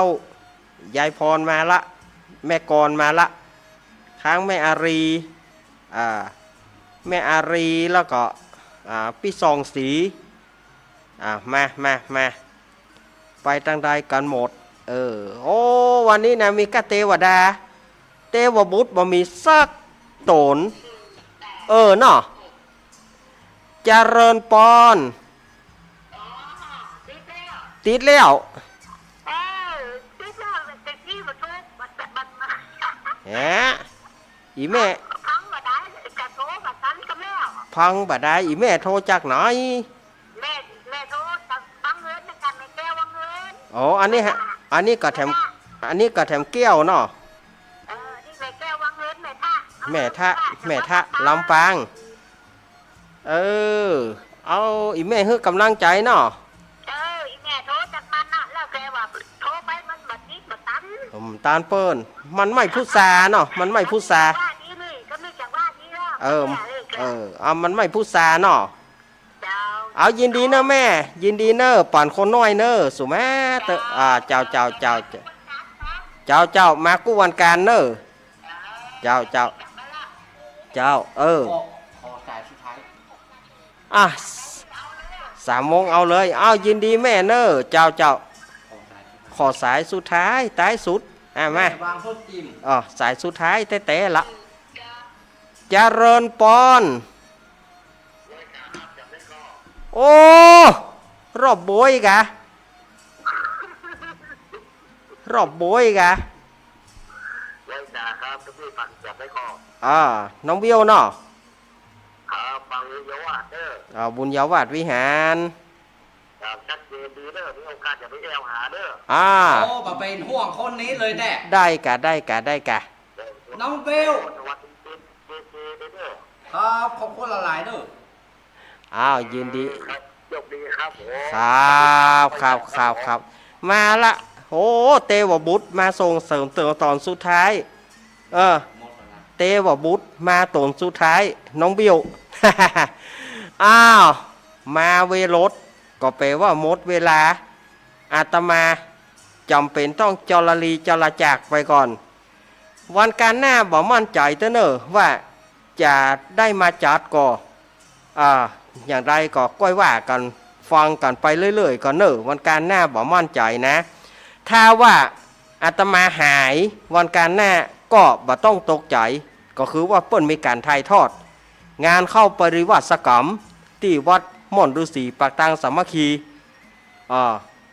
ยายพรมาละแม่กรมาละค้างแม่อารีแม่อารีแล้วก็พี่ซองสีมาไปตั้งใดกันหมดโอ้วันนี้นะมีกะเทวดาเทวบุตรบ่มีสักตนเนาะเจริญปอนติดแล้วอีแม่พังบ่ได้อีแม่โทรจากไหน
แม่โทรฟังเงินกันแม่แก้ววังเงิน
อันนี้ก็แถมแก้วเนาะ แม่ทะลำปางเออเอาอีแม่ให้กำลังใจเนาะ
อีแม่โทรจากมันน่ะแล้วแกว่าโทรไปมันบัดนี้บัดตัน
ตาลเปิ้นมันไม่พุทราเนาะมันไม่พุทรา
ว่านี้นี่ก็ไม่จากว่านี้แล้ว
เอามันไม่พุทราเนาะ
เจ้า
เอายินดีเนอะแม่ ยินดีเนอะป่อนคนน้อยเนอะสุแม่เตอเจ้ามากู้วันการเนอะเจ้า
ขอสายสุดท้าย
อ่ะ3 โมงเอาเลยเอายินดีแม่เนอะเจ้าขอสายสุดท้ายท้ายสุดมา
วางเพิ่มจิ้ม
สายสุดท้ายเตะละเจริญปอนโอ้รอบโบยกะรอบโบยกะ
เลยนะครับทุกที่ฟังจับได้ข้อ
น้องเบี้ยวเนาะ
ครับฟังเยอะว่าเด้อ
บุญเยาวาดวิหาร
ชัดเจนดีเด้อมีโอกาสจะไปแอวหาเด้อ
โอ้มาเป็นห่วงคนนี้เลยแน่
ได้กะ
น้องเบล
สวัสดีเด้อ
ครับขอบคุณหลายๆเด้อ
ยินดี
ครับโชคดีครับผม
ครับมาละโอ้เตวบุตรมาส่งเสริมเติมตอนสุดท้ายเตวบุตรมาตอนสุดท้ายน้องเบี้ยว มาเวรถก็แปลว่าหมดเวลาอาตมาจำเป็นต้องจรจากไปก่อน วันการหน้าบอกมั่นใจเต้อเนอะว่าจะได้มาจัดก่ออย่างไรก็ก้อยว่ากันฟังกันไปเรื่อยๆก่อนเนอะวันการหน้าบอกมั่นใจนะ ถ้าว่าอาตมาหายวันการหน้าก็บ่ต้องตกใจก็คือว่าเปิ้นมีการถ่ายทอด งานเข้าปริวัติกรรมที่วัดม่อนฤาษีปากตังสามัคคี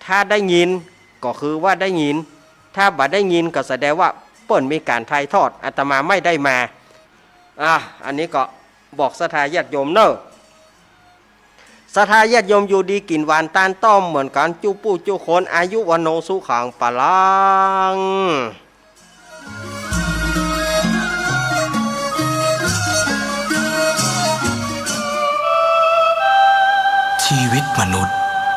ถ้าได้ยินก็คือว่าได้ยินถ้าบ่ได้ยินก็แสดงว่าเปิ้นมีการถ่ายทอดอาตมาไม่ได้มาอันนี้ก็บอกศรัทธาญาติโยมเนอะศรัทธาญาติโยมอยู่ดีกินหวานตานต้อมเหมือนกันจู้ปู้จู้คนอายุวันโนสุขังปะลัง
ชีวิตมนุษย์